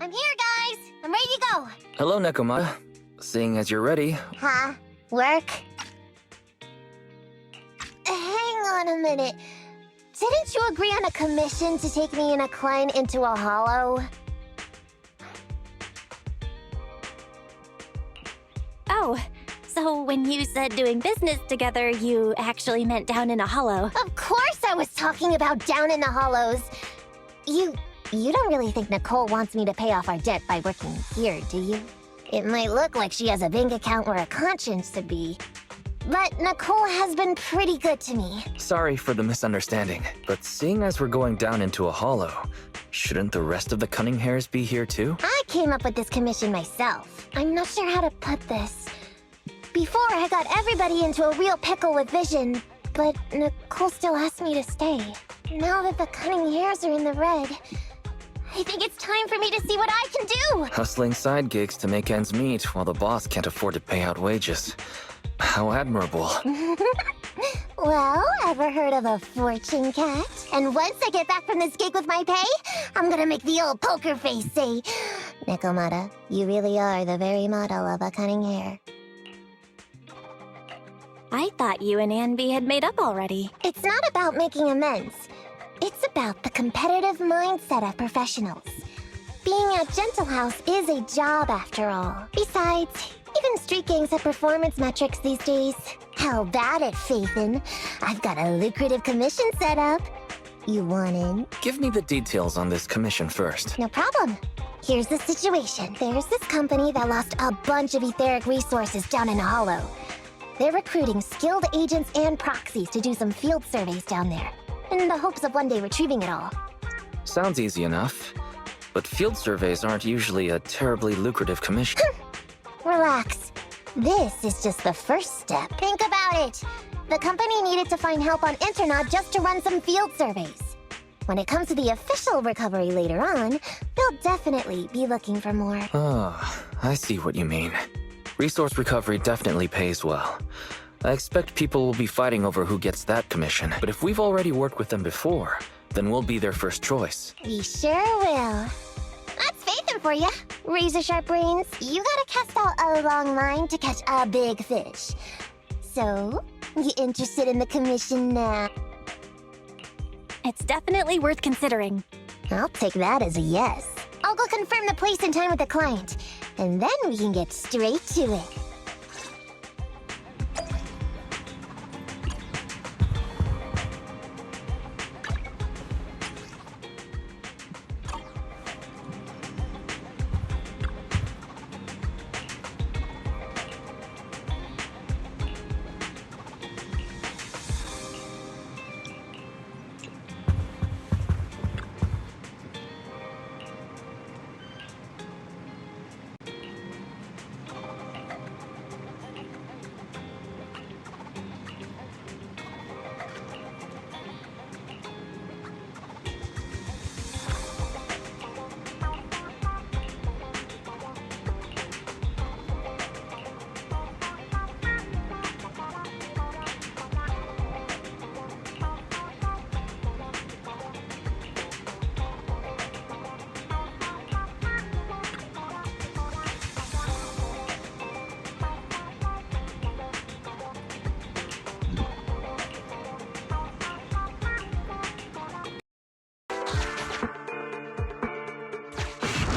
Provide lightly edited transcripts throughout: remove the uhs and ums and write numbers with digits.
I'm here, guys! I'm ready to go! Hello, Nekomaya. Seeing as you're ready... Huh? Work? Hang on a minute. Didn't you agree on a commission to take me and a client into a hollow? Oh, so when you said doing business together, you actually meant down in a hollow. Of course I was talking about down in the hollows! You don't really think Nicole wants me to pay off our debt by working here, do you? It might look like she has a bank account where a conscience should be. But Nicole has been pretty good to me. Sorry for the misunderstanding, but seeing as we're going down into a hollow, shouldn't the rest of the cunning hairs be here too? I came up with this commission myself. I'm not sure how to put this. Before, I got everybody into a real pickle with vision, but Nicole still asked me to stay. Now that the cunning hairs are in the red, I think it's time for me to see what I can do! Hustling side gigs to make ends meet while the boss can't afford to pay out wages. How admirable. Well, ever heard of a fortune cat? And once I get back from this gig with my pay, I'm gonna make the old poker face say, Nekomata, you really are the very model of a cunning hair. I thought you and Anby had made up already. It's not about making amends. It's about the competitive mindset of professionals. Being at Gentle House is a job after all. Besides, even street gangs have performance metrics these days. How bad at Faithin? I've got a lucrative commission set up. You want in? Give me the details on this commission first. No problem. Here's the situation. There's this company that lost a bunch of etheric resources down in a hollow. They're recruiting skilled agents and proxies to do some field surveys down there, in the hopes of one day retrieving it all. Sounds easy enough, but field surveys aren't usually a terribly lucrative commission. Relax. This is just the first step. Think about it. The company needed to find help on Internaut just to run some field surveys. When it comes to the official recovery later on, they'll definitely be looking for more. Ah, I see what you mean. Resource recovery definitely pays well. I expect people will be fighting over who gets that commission, but if we've already worked with them before, then we'll be their first choice. We sure will. That's Faithin for ya. Razor-sharp brains. You gotta cast out a long line to catch a big fish. So, you interested in the commission now? It's definitely worth considering. I'll take that as a yes. I'll go confirm the place and time with the client, and then we can get straight to it.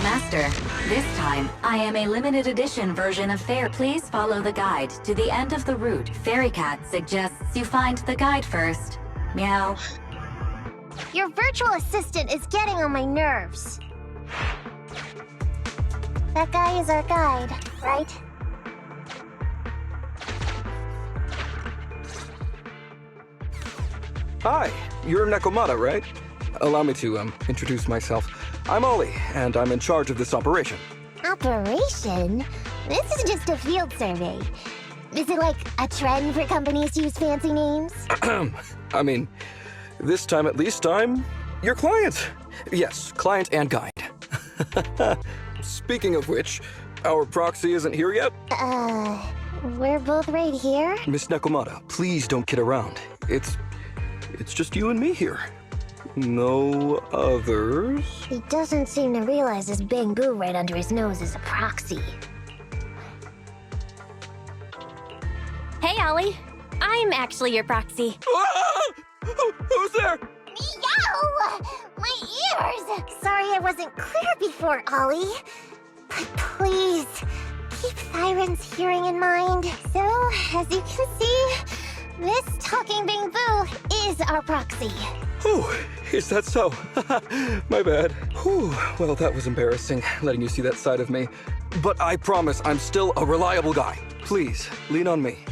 Master, this time, I am a limited edition version of Fairy. Please follow the guide to the end of the route. Fairy Cat suggests you find the guide first. Meow. Your virtual assistant is getting on my nerves. That guy is our guide, right? Hi, you're Nekomata, right? Allow me to, introduce myself. I'm Ollie, and I'm in charge of this operation. Operation? This is just a field survey. Is it like a trend for companies to use fancy names? I mean, this time at least I'm your client. Yes, client and guide. Speaking of which, our proxy isn't here yet? We're both right here. Miss Nekomata, please don't kid around. It's just you and me here. No others? He doesn't seem to realize this bamboo right under his nose is a proxy. Hey, Ollie. I'm actually your proxy. Ah! Who's there? Meow! My ears! Sorry I wasn't clear before, Ollie. But please, keep Thyron's hearing in mind. So, as you can see, this talking bamboo is our proxy. Oh, is that so? My bad. Whew, well, that was embarrassing, letting you see that side of me. But I promise I'm still a reliable guy. Please, lean on me.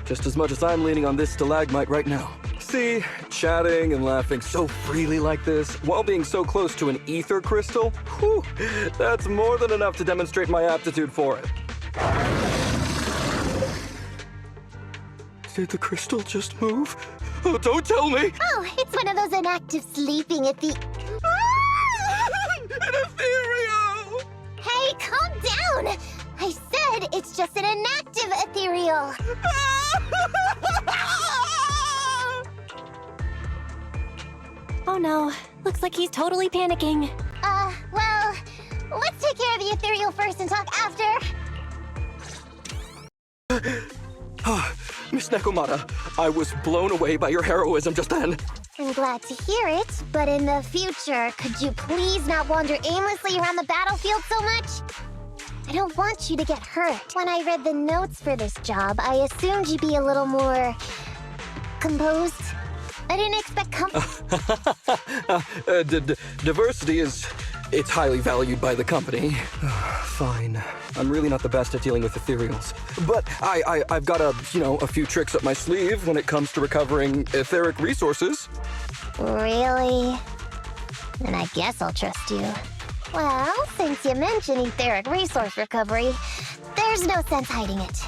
Just as much as I'm leaning on this stalagmite right now. See, chatting and laughing so freely like this, while being so close to an ether crystal, whew, that's more than enough to demonstrate my aptitude for it. Did the crystal just move? Oh, don't tell me! Oh, it's one of those inactive sleeping at the... An ethereal! Hey, calm down! I said it's just an inactive ethereal. Oh no, looks like he's totally panicking. Well, let's take care of the ethereal first and talk after. Miss Nekomata, I was blown away by your heroism just then. I'm glad to hear it, but in the future, could you please not wander aimlessly around the battlefield so much? I don't want you to get hurt. When I read the notes for this job, I assumed you'd be a little more... composed. I didn't expect Diversity it's highly valued by the company. Fine. I'm really not the best at dealing with ethereals. But I've got a few tricks up my sleeve when it comes to recovering etheric resources. Really? Then I guess I'll trust you. Well, since you mentioned etheric resource recovery, there's no sense hiding it.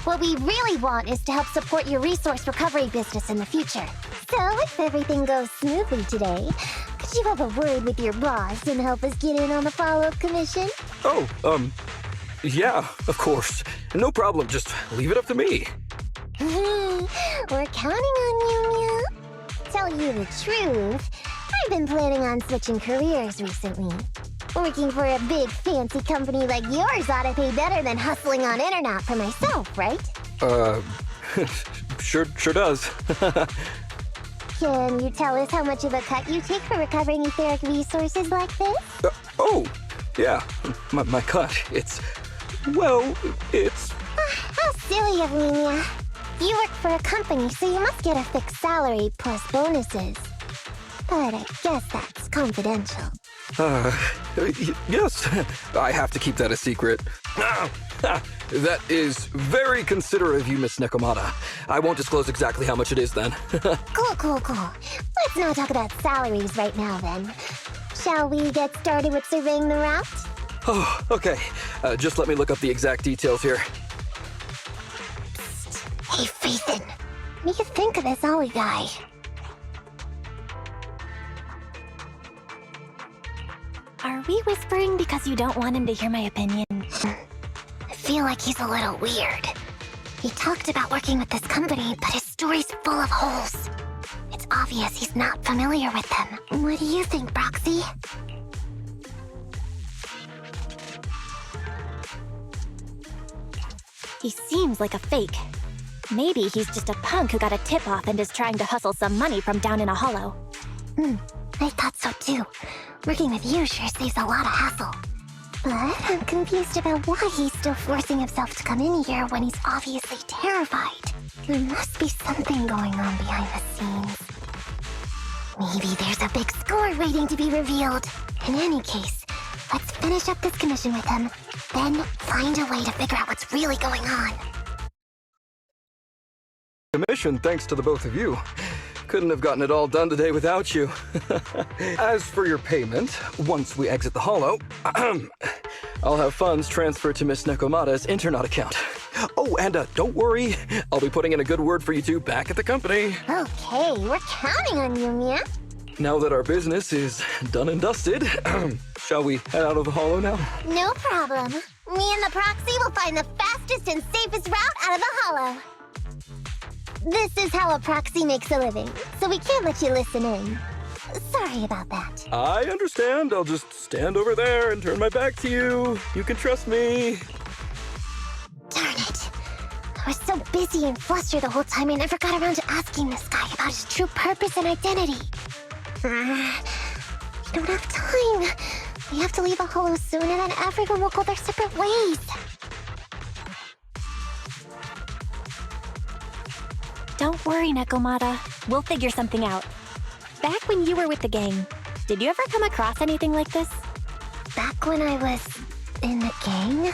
What we really want is to help support your resource recovery business in the future. So, if everything goes smoothly today, could you have a word with your boss and help us get in on the follow-up commission? Oh, yeah, of course. No problem, just leave it up to me. We're counting on you, Mia. Tell you the truth, I've been planning on switching careers recently. Working for a big fancy company like yours ought to pay better than hustling on internet for myself, right? Sure does. Can you tell us how much of a cut you take for recovering etheric resources like this? Oh, yeah, my cut, it's... How silly of me, Mia. You work for a company, so you must get a fixed salary plus bonuses. But I guess that's confidential. Yes, I have to keep that a secret. That is very considerate of you, Miss Nekomata. I won't disclose exactly how much it is then. Cool. Let's not talk about salaries right now, then. Shall we get started with surveying the route? Oh, okay. Just let me look up the exact details here. Psst. Hey, Ethan. What do you think of this Ollie guy? Are we whispering because you don't want him to hear my opinion? I feel like he's a little weird. He talked about working with this company, but his story's full of holes. It's obvious he's not familiar with them. What do you think, Proxy? He seems like a fake. Maybe he's just a punk who got a tip-off and is trying to hustle some money from down in a hollow. I thought so too. Working with you sure saves a lot of hassle. But I'm confused about why he's still forcing himself to come in here when he's obviously terrified. There must be something going on behind the scenes. Maybe there's a big score waiting to be revealed. In any case, let's finish up this commission with him, then find a way to figure out what's really going on. Commission thanks to the both of you. Couldn't have gotten it all done today without you. As for your payment, once we exit the hollow, I'll have funds transferred to Miss Nekomata's internet account. Oh, and don't worry, I'll be putting in a good word for you two back at the company. Okay, we're counting on you, Mia. Now that our business is done and dusted, shall we head out of the hollow now? No problem. Me and the Proxy will find the fastest and safest route out of the hollow. This is how a Proxy makes a living, so we can't let you listen in. Sorry about that. I understand. I'll just stand over there and turn my back to you. You can trust me. Darn it. I was so busy and flustered the whole time I never got around to asking this guy about his true purpose and identity. We don't have time. We have to leave a holo soon and then everyone will go their separate ways. Don't worry, Nekomata. We'll figure something out. Back when you were with the gang, did you ever come across anything like this? Back when I was in the gang?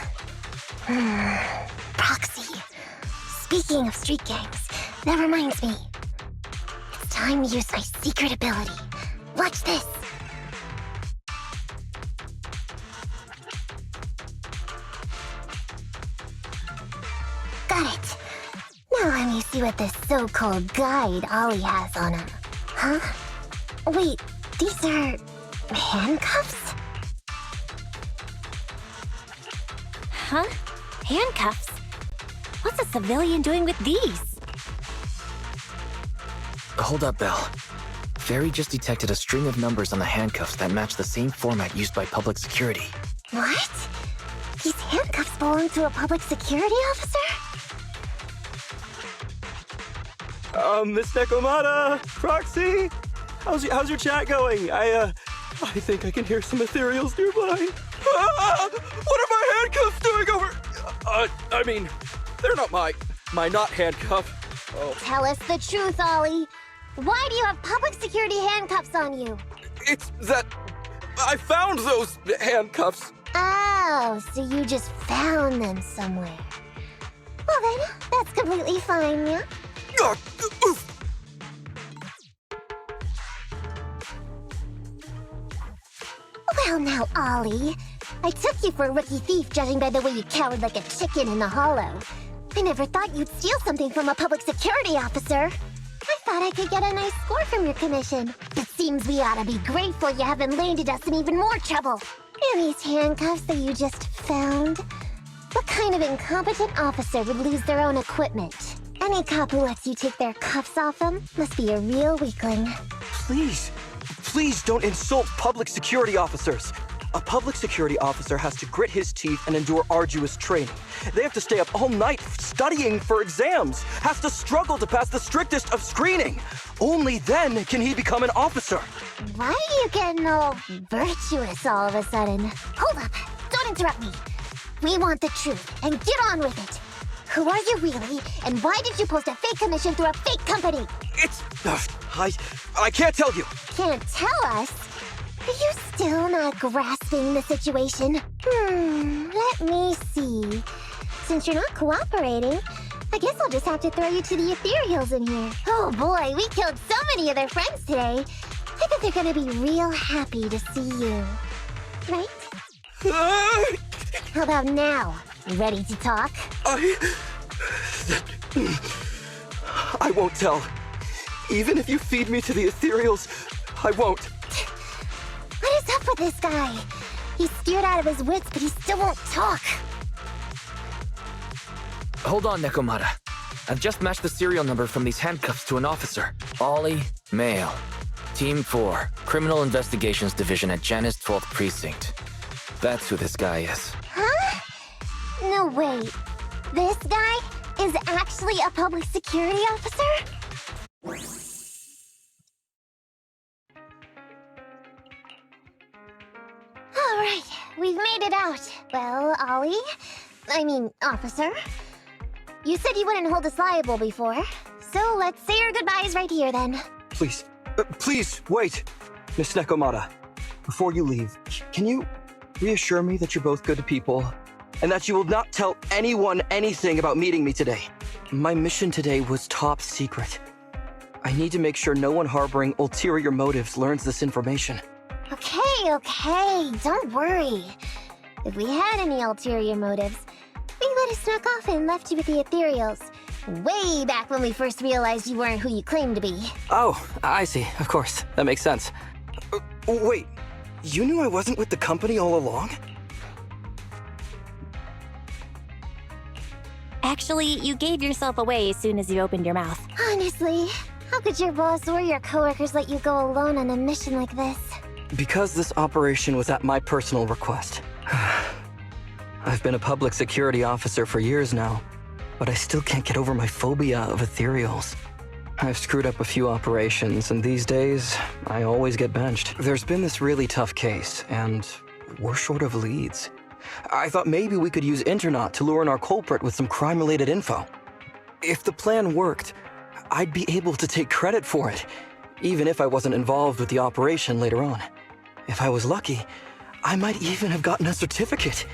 Proxy. Speaking of street gangs, that reminds me. It's time to use my secret ability. Watch this. Got it. Now let me see what this so-called guide Ollie has on him. Huh? Wait, these are handcuffs? Huh? Handcuffs? What's a civilian doing with these? Hold up, Belle. Fairy just detected a string of numbers on the handcuffs that match the same format used by public security. What? These handcuffs belong to a public security officer? Miss Nekomata, Proxy, how's your chat going? I think I can hear some ethereals nearby. What are my handcuffs doing over? I mean, they're not my not handcuff. Oh, Tell us the truth, Ollie. Why do you have public security handcuffs on you? it's that I found those handcuffs. Oh, so you just found them somewhere. Well then, that's completely fine, yeah? Oof. Well now, Ollie. I took you for a rookie thief judging by the way you cowered like a chicken in the hollow. I never thought you'd steal something from a public security officer. I thought I could get a nice score from your commission. It seems we ought to be grateful you haven't landed us in even more trouble. And these handcuffs that you just found? What kind of incompetent officer would lose their own equipment? Any cop who lets you take their cuffs off them must be a real weakling. Please don't insult public security officers. A public security officer has to grit his teeth and endure arduous training. They have to stay up all night studying for exams, has to struggle to pass the strictest of screening. Only then can he become an officer. Why are you getting all virtuous all of a sudden? Hold up! Don't interrupt me! We want the truth, and get on with it! Who are you really, and why did you post a fake commission through a fake company? It's... I can't tell you. Can't tell us? Are you still not grasping the situation? Let me see. Since you're not cooperating, I guess I'll just have to throw you to the ethereals in here. Oh boy, we killed so many of their friends today. I bet they're gonna be real happy to see you. Right? How about now? Ready to talk? I won't tell. Even if you feed me to the ethereals, I won't. What is up with this guy? He's scared out of his wits, but he still won't talk. Hold on, Nekomata. I've just matched the serial number from these handcuffs to an officer. Ollie, male. Team 4, Criminal Investigations Division at Janus 12th Precinct. That's who this guy is. Huh? No, wait. This guy is actually a public security officer? Alright, we've made it out. Well, officer. You said you wouldn't hold us liable before, so let's say our goodbyes right here then. Please, wait. Miss Nekomata, before you leave, can you reassure me that you're both good people, and that you will not tell anyone anything about meeting me today? My mission today was top secret. I need to make sure no one harboring ulterior motives learns this information. Okay, don't worry. If we had any ulterior motives, we let us snuck off and left you with the ethereals. Way back when we first realized you weren't who you claimed to be. Oh, I see. Of course. That makes sense. Wait, you knew I wasn't with the company all along? Actually, you gave yourself away as soon as you opened your mouth. Honestly, How could your boss or your coworkers let you go alone on a mission like this? Because this operation was at my personal request. I've been a public security officer for years now, but I still can't get over my phobia of ethereals. I've screwed up a few operations, and these days, I always get benched. There's been this really tough case, and we're short of leads. I thought maybe we could use Internaut to lure in our culprit with some crime-related info. If the plan worked, I'd be able to take credit for it, even if I wasn't involved with the operation later on. If I was lucky, I might even have gotten a certificate.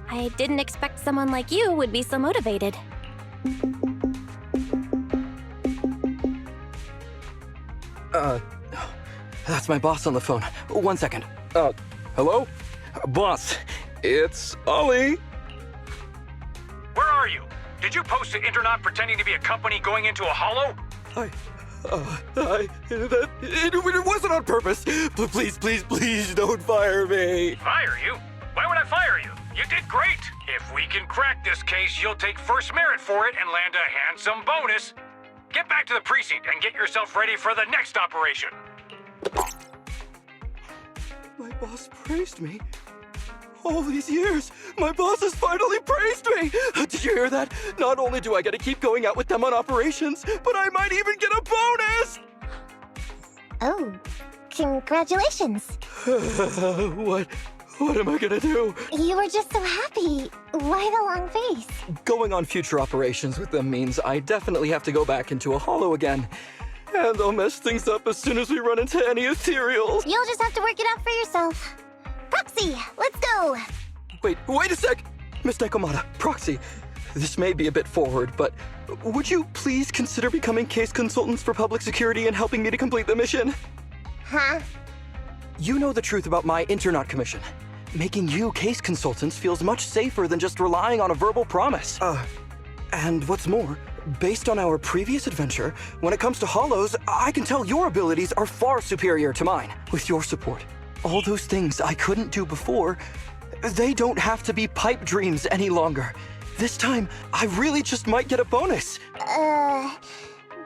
I didn't expect someone like you would be so motivated. That's my boss on the phone. 1 second. Hello? Boss, it's Ollie. Where are you? Did you post to Internaut pretending to be a company going into a hollow? It wasn't on purpose. But please don't fire me. Fire you? Why would I fire you? You did great. If we can crack this case, you'll take first merit for it and land a handsome bonus. Get back to the precinct and get yourself ready for the next operation. My boss praised me. All these years, my boss has finally praised me! Did you hear that? Not only do I get to keep going out with them on operations, but I might even get a bonus! Oh, congratulations. What am I gonna do? You were just so happy. Why the long face? Going on future operations with them means I definitely have to go back into a hollow again. And they'll mess things up as soon as we run into any ethereals. You'll just have to work it out for yourself. Proxy, let's go! Wait a sec! Miss Nekomata, Proxy, this may be a bit forward, but would you please consider becoming case consultants for public security and helping me to complete the mission? Huh? You know the truth about my Internaut commission. Making you case consultants feels much safer than just relying on a verbal promise. And what's more, based on our previous adventure, when it comes to hollows, I can tell your abilities are far superior to mine. With your support, all those things I couldn't do before, they don't have to be pipe dreams any longer. This time, I really just might get a bonus.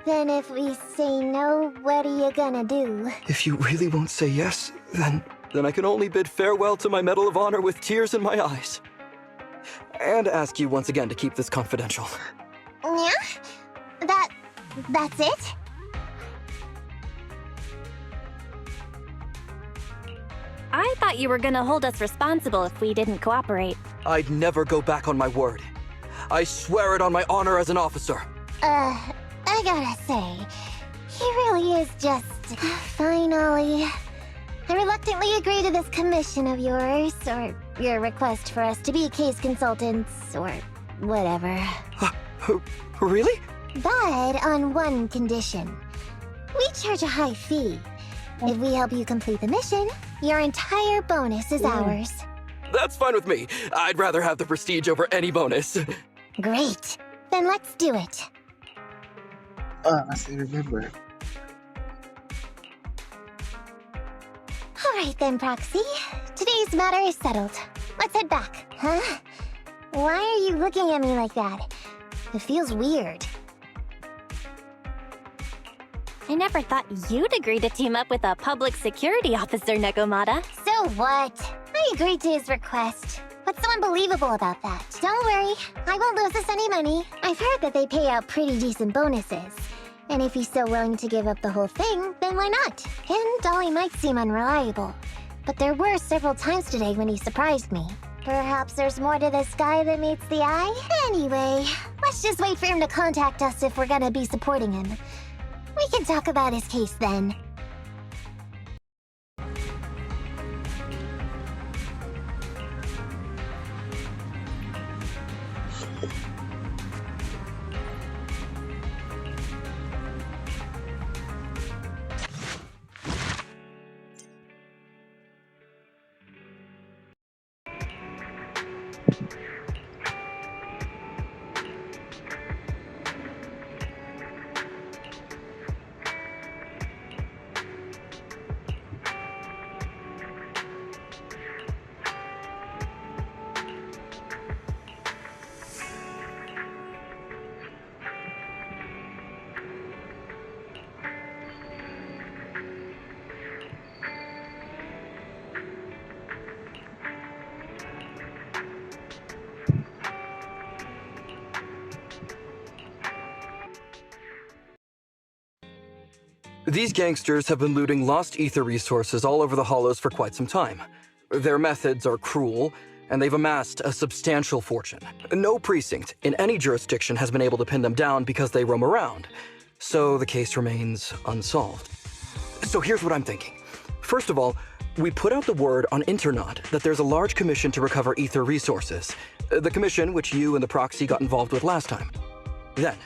Then if we say no, what are you gonna do? If you really won't say yes, then I can only bid farewell to my Medal of Honor with tears in my eyes. And ask you once again to keep this confidential. Yeah? That's it? I thought you were gonna hold us responsible if we didn't cooperate. I'd never go back on my word. I swear it on my honor as an officer. I gotta say, he really is just... Fine, Ollie. I reluctantly agree to this commission of yours, or your request for us to be case consultants, or whatever. Really? But on one condition. We charge a high fee. If we help you complete the mission, your entire bonus is ours. That's fine with me. I'd rather have the prestige over any bonus. Great. Then let's do it. I still remember. Alright then, Proxy. Today's matter is settled. Let's head back. Huh? Why are you looking at me like that? It feels weird. I never thought you'd agree to team up with a public security officer, Nekomata. So what? I agreed to his request. What's so unbelievable about that? Don't worry, I won't lose us any money. I've heard that they pay out pretty decent bonuses. And if he's so willing to give up the whole thing, then why not? And Dolly might seem unreliable, but there were several times today when he surprised me. Perhaps there's more to this guy than meets the eye? Anyway, let's just wait for him to contact us if we're gonna be supporting him. We can talk about his case then. These gangsters have been looting lost ether resources all over the hollows for quite some time. Their methods are cruel, and they've amassed a substantial fortune. No precinct in any jurisdiction has been able to pin them down because they roam around, so the case remains unsolved. So here's what I'm thinking. First of all, we put out the word on Internaut that there's a large commission to recover ether resources. The commission which you and the proxy got involved with last time. Then,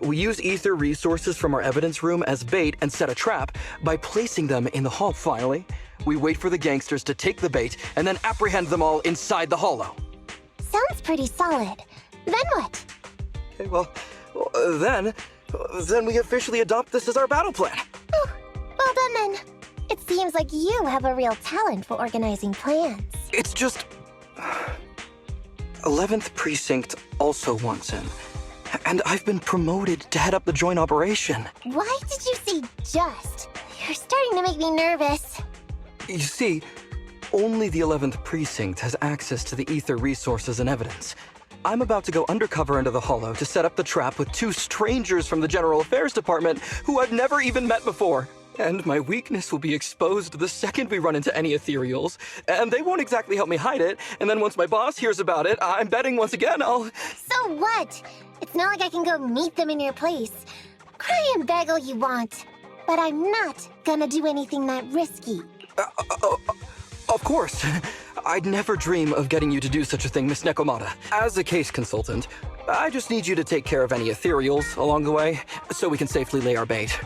we use ether resources from our evidence room as bait and set a trap by placing them in the hall. Finally, we wait for the gangsters to take the bait and then apprehend them all inside the hollow. Sounds pretty solid. Then what? Okay, then we officially adopt this as our battle plan. Oh, well done then. It seems like you have a real talent for organizing plans. It's just... 11th Precinct also wants in. And I've been promoted to head up the joint operation. Why did you say just? You're starting to make me nervous. You see, only the 11th Precinct has access to the ether resources and evidence. I'm about to go undercover into the hollow to set up the trap with 2 strangers from the General Affairs Department who I've never even met before. And my weakness will be exposed the second we run into any ethereals, and they won't exactly help me hide it, and then once my boss hears about it, I'm betting once again I'll... So what? It's not like I can go meet them in your place. Cry and beg all you want, but I'm not gonna do anything that risky. Of course. I'd never dream of getting you to do such a thing, Miss Nekomata. As a case consultant, I just need you to take care of any ethereals along the way, so we can safely lay our bait.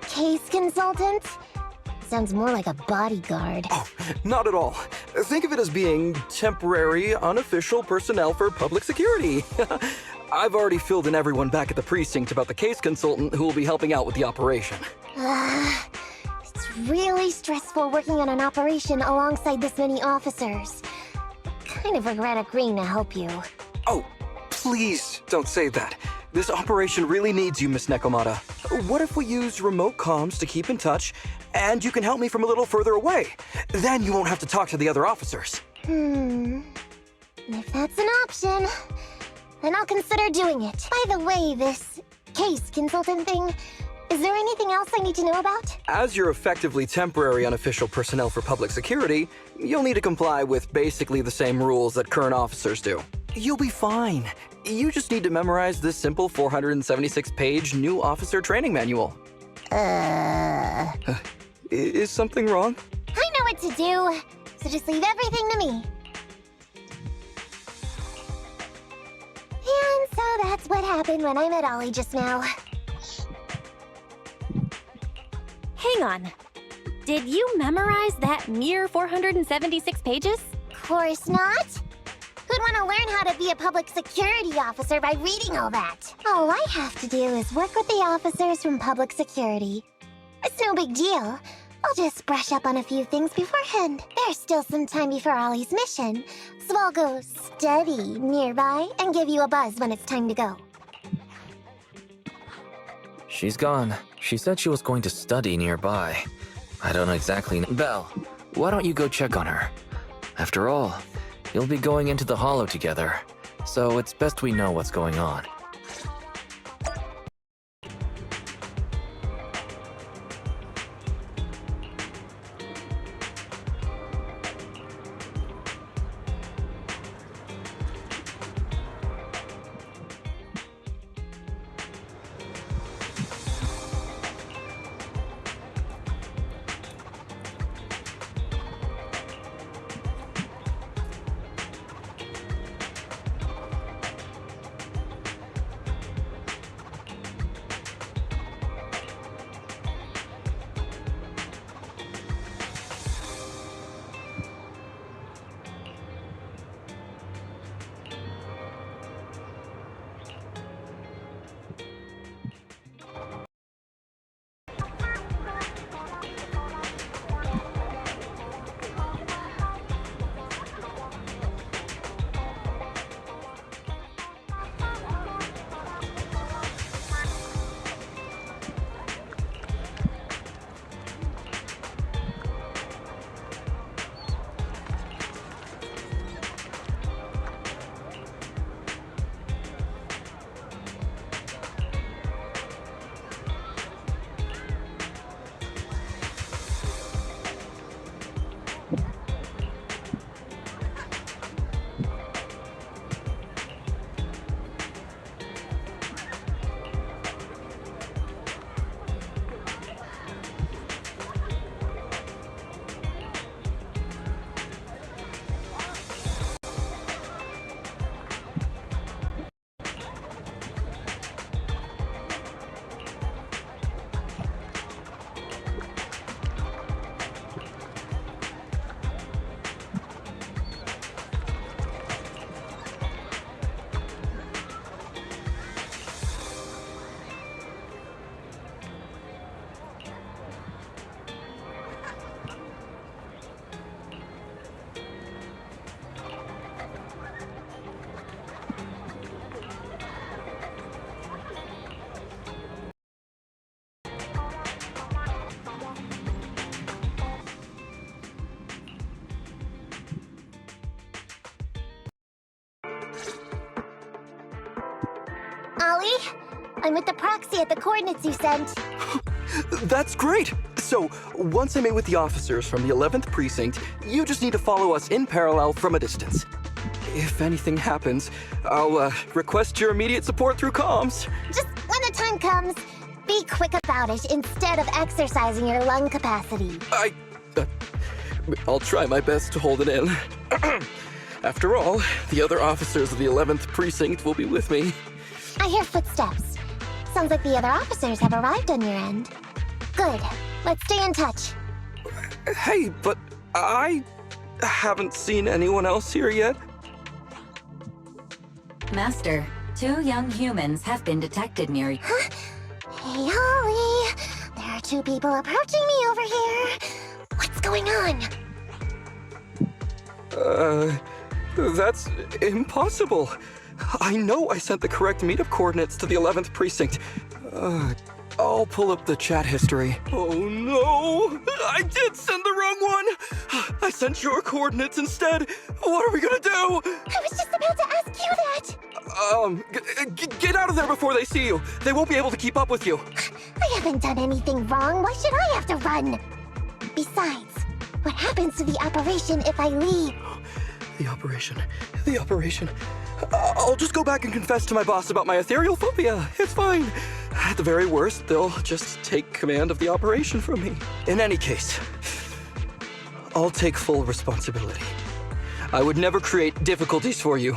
Case consultant? Sounds more like a bodyguard. Oh, not at all. Think of it as being temporary, unofficial personnel for public security. I've already filled in everyone back at the precinct about the case consultant who will be helping out with the operation. It's really stressful working on an operation alongside this many officers. Kind of regret agreeing to help you. Oh, please don't say that. This operation really needs you, Miss Nekomata. What if we use remote comms to keep in touch, and you can help me from a little further away? Then you won't have to talk to the other officers. If that's an option, then I'll consider doing it. By the way, this case consultant thing, is there anything else I need to know about? As you're effectively temporary unofficial personnel for public security, you'll need to comply with basically the same rules that current officers do. You'll be fine. You just need to memorize this simple 476-page new officer training manual. Is something wrong? I know what to do, so just leave everything to me. And so that's what happened when I met Ollie just now. Hang on. Did you memorize that mere 476 pages? Course not. Who'd want to learn how to be a public security officer by reading all that? All I have to do is work with the officers from public security. It's no big deal. I'll just brush up on a few things beforehand. There's still some time before Ollie's mission, so I'll go study nearby and give you a buzz when it's time to go. She's gone. She said she was going to study nearby. I don't exactly know. Belle, why don't you go check on her? After all, you'll be going into the hollow together, so it's best we know what's going on. I'm with the proxy at the coordinates you sent. That's great! So, once I'm in with the officers from the 11th Precinct, you just need to follow us in parallel from a distance. If anything happens, I'll request your immediate support through comms. Just when the time comes, be quick about it instead of exercising your lung capacity. I'll try my best to hold it in. After all, the other officers of the 11th Precinct will be with me. I hear footsteps. Sounds like the other officers have arrived on your end. Good. Let's stay in touch. Hey, but I haven't seen anyone else here yet. Master, 2 young humans have been detected near you. Hey, Ollie. There are 2 people approaching me over here. What's going on? That's impossible. I know I sent the correct meetup coordinates to the 11th Precinct. I'll pull up the chat history. Oh no! I did send the wrong one! I sent your coordinates instead! What are we gonna do? I was just about to ask you that! Get out of there before they see you! They won't be able to keep up with you! I haven't done anything wrong. Why should I have to run? Besides, what happens to the operation if I leave? The operation. I'll just go back and confess to my boss about my ethereal phobia. It's fine. At the very worst, they'll just take command of the operation from me. In any case, I'll take full responsibility. I would never create difficulties for you.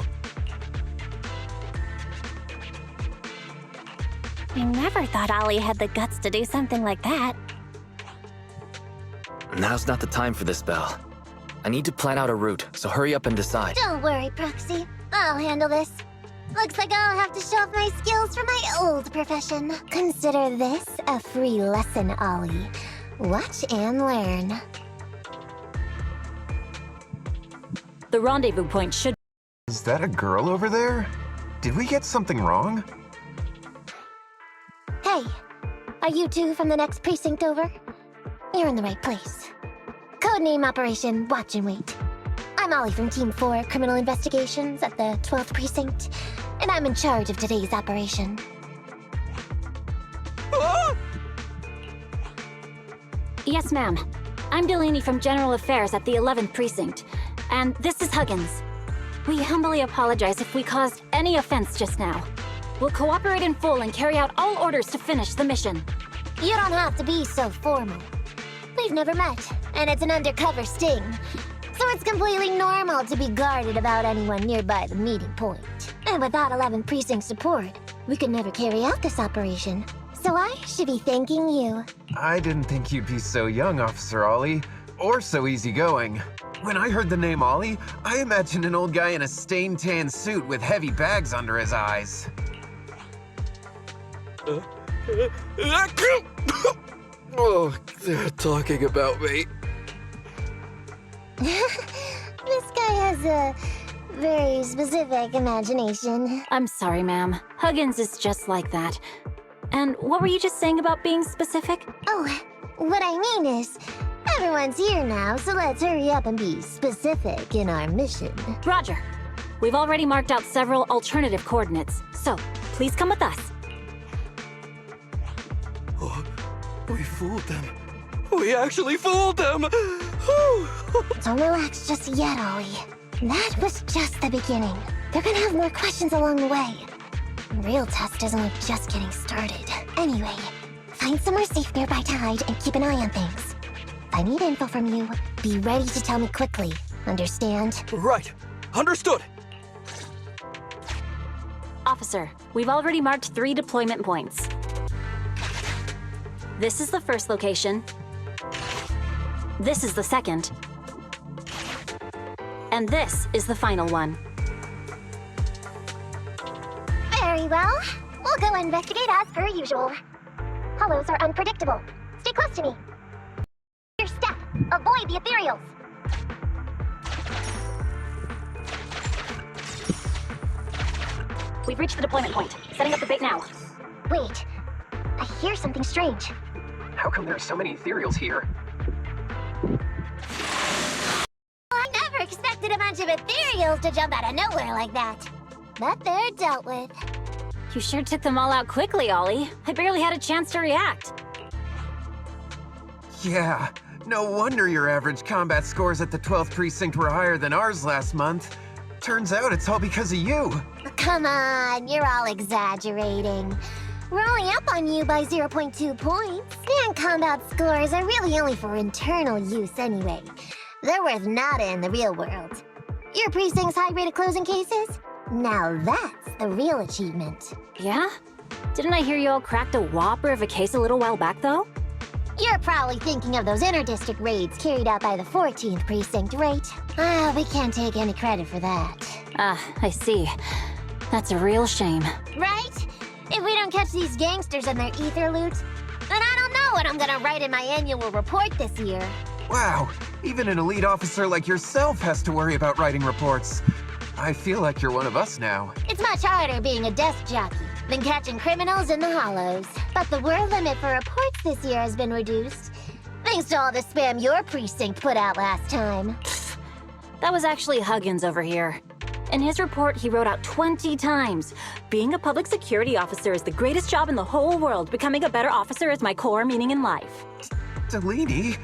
I never thought Ollie had the guts to do something like that. Now's not the time for this, Belle. I need to plan out a route, so hurry up and decide. Don't worry, Proxy. I'll handle this. Looks like I'll have to show off my skills from my old profession. Consider this a free lesson, Ollie. Watch and learn. The rendezvous point should... Is that a girl over there? Did we get something wrong? Hey, are you 2 from the next precinct over? You're in the right place. Codename Operation Watch and Wait. I'm Ollie from Team 4 Criminal Investigations at the 12th Precinct, and I'm in charge of today's operation. Yes, ma'am. I'm Delaney from General Affairs at the 11th Precinct, and this is Huggins. We humbly apologize if we caused any offense just now. We'll cooperate in full and carry out all orders to finish the mission. You don't have to be so formal. We've never met, and it's an undercover sting. So it's completely normal to be guarded about anyone nearby the meeting point. And without 11th Precinct support, we could never carry out this operation. So I should be thanking you. I didn't think you'd be so young, Officer Ollie, or so easygoing. When I heard the name Ollie, I imagined an old guy in a stained tan suit with heavy bags under his eyes. Oh, they're talking about me. This guy has a very specific imagination. I'm sorry, ma'am. Huggins is just like that. And what were you just saying about being specific? Oh, what I mean is, everyone's here now, so let's hurry up and be specific in our mission. Roger. We've already marked out several alternative coordinates, so please come with us. Oh, we fooled them. We actually fooled them! Don't relax just yet, Ollie. That was just the beginning. They're gonna have more questions along the way. The real test is only just getting started. Anyway, find somewhere safe nearby to hide and keep an eye on things. If I need info from you, be ready to tell me quickly. Understand? Right. Understood. Officer, we've already marked 3 deployment points. This is the first location. This is the second. And this is the final one. Very well. We'll go investigate as per usual. Hollows are unpredictable. Stay close to me. Your step. Avoid the ethereals. We've reached the deployment point. Setting up the bait now. Wait. I hear something strange. How come there are so many ethereals here? I never expected a bunch of ethereals to jump out of nowhere like that. But they're dealt with. You sure took them all out quickly, Ollie. I barely had a chance to react. Yeah, no wonder your average combat scores at the 12th precinct were higher than ours last month. Turns out it's all because of you. Come on, you're all exaggerating. We're only up on you by 0.2 points. And combat scores are really only for internal use anyway. They're worth nada in the real world. Your precinct's high rate of closing cases? Now that's the real achievement. Yeah? Didn't I hear you all cracked a whopper of a case a little while back, though? You're probably thinking of those inter-district raids carried out by the 14th precinct, right? We can't take any credit for that. Ah, I see. That's a real shame. Right? If we don't catch these gangsters and their ether loot, then I don't know what I'm gonna write in my annual report this year. Wow, even an elite officer like yourself has to worry about writing reports. I feel like you're one of us now. It's much harder being a desk jockey than catching criminals in the hollows. But the word limit for reports this year has been reduced, thanks to all the spam your precinct put out last time. That was actually Huggins over here. In his report, he wrote out 20 times. Being a public security officer is the greatest job in the whole world. Becoming a better officer is my core meaning in life. Delaney,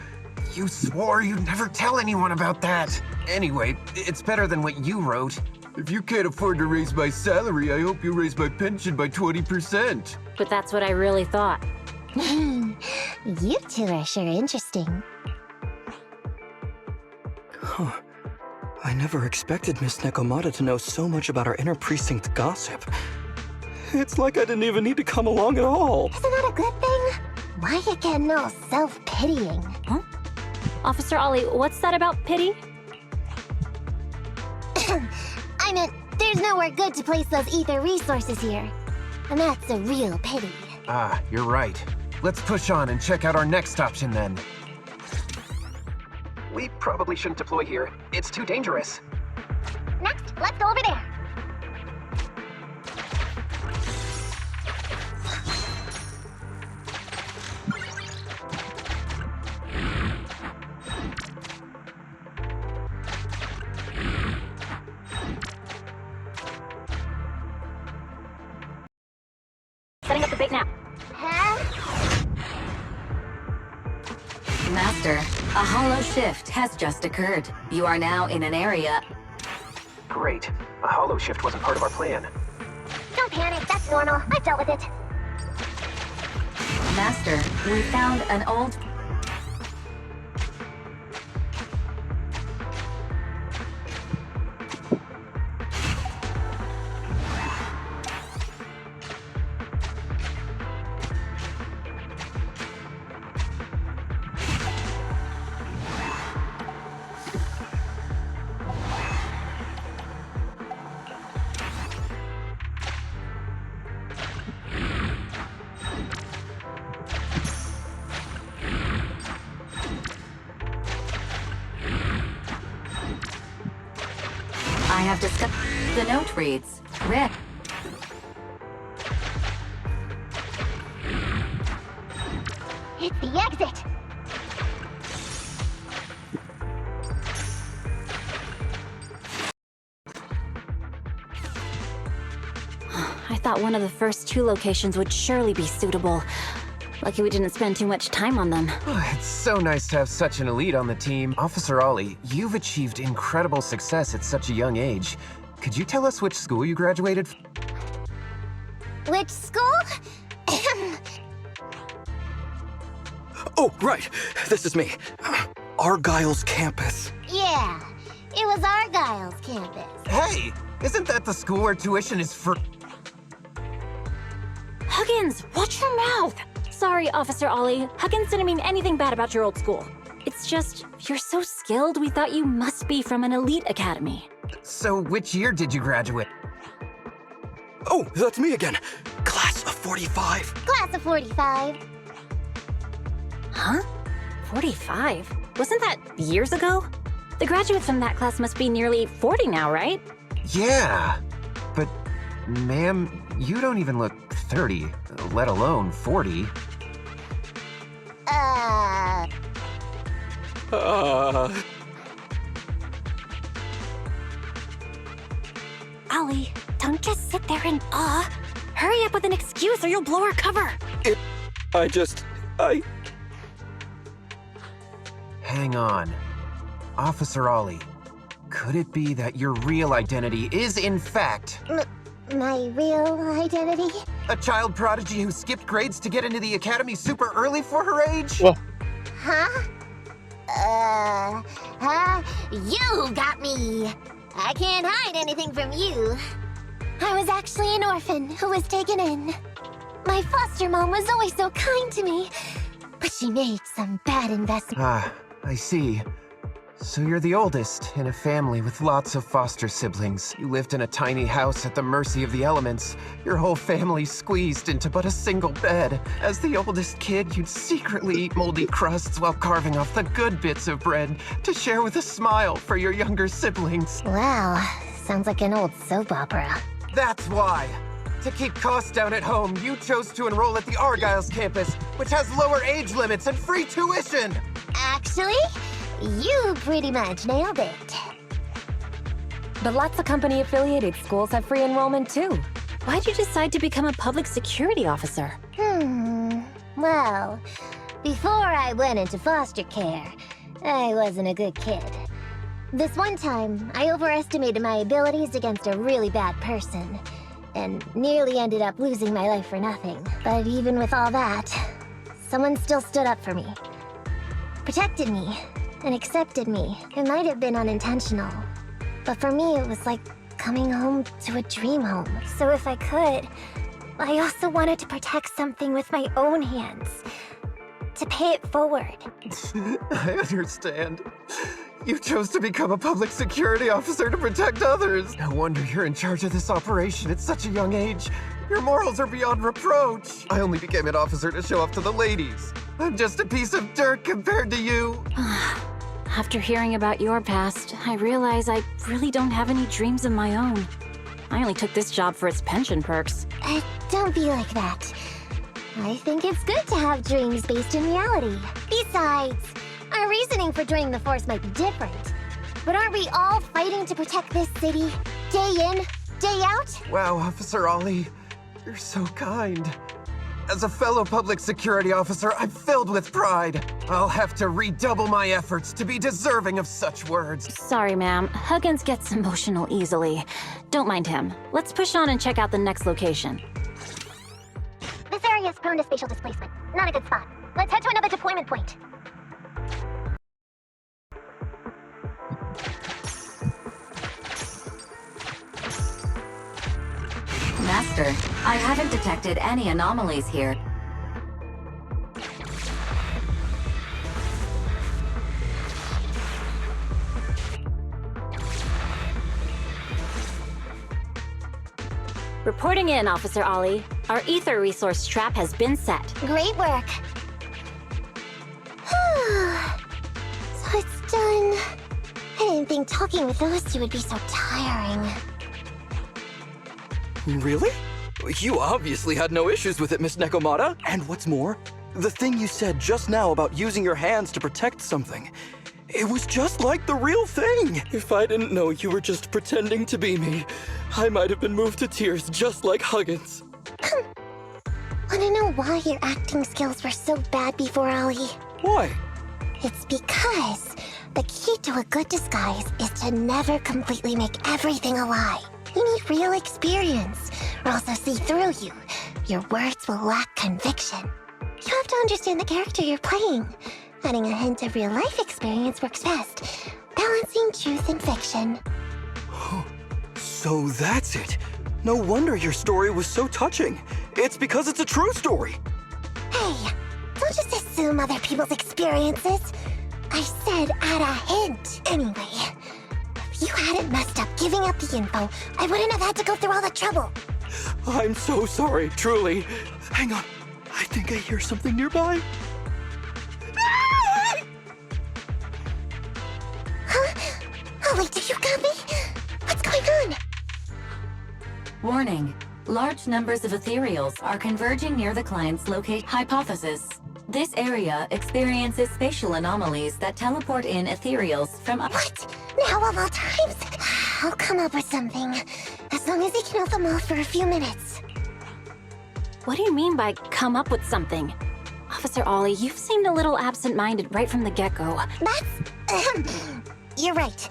you swore you'd never tell anyone about that. Anyway, it's better than what you wrote. If you can't afford to raise my salary, I hope you raise my pension by 20%. But that's what I really thought. You two are sure interesting. Huh. I never expected Miss Nekomata to know so much about our inter-precinct gossip. It's like I didn't even need to come along at all. Isn't that a good thing? Why you getting all self-pitying? Huh? Officer Ollie, what's that about pity? I meant, there's nowhere good to place those ether resources here. And that's a real pity. Ah, you're right. Let's push on and check out our next option then. We probably shouldn't deploy here. It's too dangerous. Next, let's go over there. Setting up the bait now. Master, a hollow shift has just occurred. You are now in an area... Great. A hollow shift wasn't part of our plan. Don't panic, that's normal. I've dealt with it. Master, we found an old... I have discovered... The note reads, Red. It's the exit. I thought one of the first two locations would surely be suitable. Lucky we didn't spend too much time on them. It's so nice to have such an elite on the team. Officer Ollie, you've achieved incredible success at such a young age. Could you tell us which school you graduated from? Which school? Oh, right. This is me. Argyle's campus. Yeah, it was Argyle's campus. Hey! Isn't that the school where tuition is free? Huggins, watch your mouth! Sorry, Officer Ollie. Huggins didn't mean anything bad about your old school. It's just, you're so skilled, we thought you must be from an elite academy. So which year did you graduate? Oh, that's me again. Class of 45. Class of 45. Huh? 45? Wasn't that years ago? The graduates from that class must be nearly 40 now, right? Yeah. But, ma'am, you don't even look 30, let alone 40. Ollie, don't just sit there in awe. Hurry up with an excuse or you'll blow our cover. Hang on. Officer Ollie, could it be that your real identity is, in fact, My real identity? a child prodigy who skipped grades to get into the academy super early for her age? Well, Huh? You got me! I can't hide anything from you. I was actually an orphan who was taken in. My foster mom was always so kind to me, but she made some bad investments. Ah, I see. So you're the oldest in a family with lots of foster siblings. You lived in a tiny house at the mercy of the elements, your whole family squeezed into but a single bed. As the oldest kid, you'd secretly eat moldy crusts while carving off the good bits of bread to share with a smile for your younger siblings. Wow, sounds like an old soap opera. That's why. To keep costs down at home, you chose to enroll at the Argyle's campus, which has lower age limits and free tuition. Actually, you pretty much nailed it. But lots of company-affiliated schools have free enrollment too. Why'd you decide to become a public security officer? Well, before I went into foster care, I wasn't a good kid. This one time, I overestimated my abilities against a really bad person, and nearly ended up losing my life for nothing. But even with all that, someone still stood up for me, protected me, and accepted me. It might have been unintentional, but for me it was like coming home to a dream home. So if I could, I also wanted to protect something with my own hands, to pay it forward. I understand. You chose to become a public security officer to protect others. No wonder you're in charge of this operation at such a young age. Your morals are beyond reproach. I only became an officer to show off to the ladies. I'm just a piece of dirt compared to you. After hearing about your past, I realize I really don't have any dreams of my own. I only took this job for its pension perks. Don't be like that. I think it's good to have dreams based in reality. Besides, our reasoning for joining the force might be different. But aren't we all fighting to protect this city, day in, day out? Wow, Officer Ollie, you're so kind. As a fellow public security officer, I'm filled with pride. I'll have to redouble my efforts to be deserving of such words. Sorry, ma'am. Huggins gets emotional easily. Don't mind him. Let's push on and check out the next location. This area is prone to spatial displacement. Not a good spot. Let's head to another deployment point. Master, I haven't detected any anomalies here. Reporting in, Officer Ollie. Our ether resource trap has been set. Great work. So it's done. I didn't think talking with those two would be so tiring. Really? You obviously had no issues with it, Miss Nekomata. And what's more, the thing you said just now about using your hands to protect something, it was just like the real thing. If I didn't know you were just pretending to be me, I might have been moved to tears just like Huggins. Wanna know why your acting skills were so bad before, Ollie? Why? It's because the key to a good disguise is to never completely make everything a lie. You need real experience, or else they'll see through you. Your words will lack conviction. You have to understand the character you're playing. Adding a hint of real-life experience works best, balancing truth and fiction. So that's it. No wonder your story was so touching. It's because it's a true story. Hey, don't just assume other people's experiences. I said add a hint. Anyway, if you hadn't messed up giving up the info, I wouldn't have had to go through all the trouble. I'm so sorry, truly. Hang on. I think I hear something nearby. Huh? Ollie, did you got me? What's going on? Warning. Large numbers of ethereals are converging near the client's location. Hypothesis. This area experiences spatial anomalies that teleport in ethereals from... What? Now of all times? I'll come up with something. As long as he can hold them all for a few minutes. What do you mean by come up with something? Officer Ollie, you've seemed a little absent-minded right from the get-go. That's... You're right.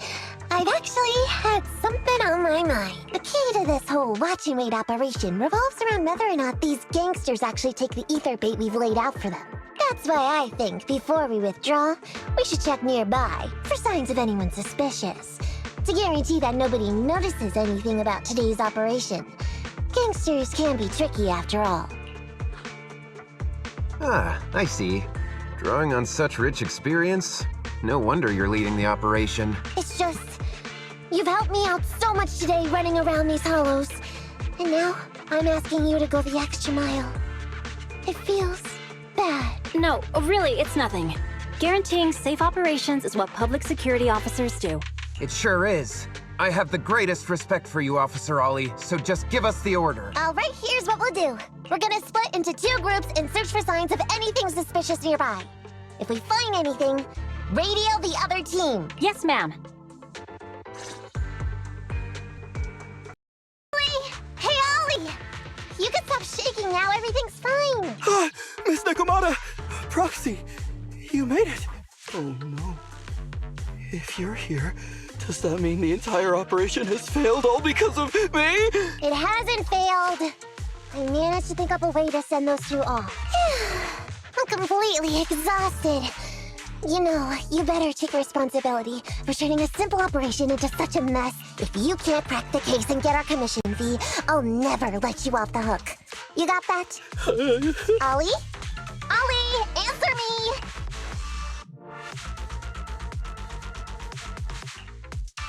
I've actually had something on my mind. The key to this whole watch and wait operation revolves around whether or not these gangsters actually take the ether bait we've laid out for them. That's why I think, before we withdraw, we should check nearby for signs of anyone suspicious, to guarantee that nobody notices anything about today's operation. Gangsters can be tricky after all. Ah, I see. Drawing on such rich experience? No wonder you're leading the operation. It's just... You've helped me out so much today running around these hollows. And now, I'm asking you to go the extra mile. It feels bad. No, really, it's nothing. Guaranteeing safe operations is what public security officers do. It sure is. I have the greatest respect for you, Officer Ollie, so just give us the order. Alright, here's what we'll do. We're gonna split into 2 groups and search for signs of anything suspicious nearby. If we find anything, radio the other team. Yes, ma'am. Hey, Ollie! You can stop shaking now, everything's fine! Ah, Miss Nekomata! Proxy, you made it! Oh no. If you're here, does that mean the entire operation has failed all because of me? It hasn't failed. I managed to think up a way to send those 2 off. I'm completely exhausted. You know, you better take responsibility for turning a simple operation into such a mess. If you can't crack the case and get our commission fee, I'll never let you off the hook. You got that? Ollie? Ollie, answer me!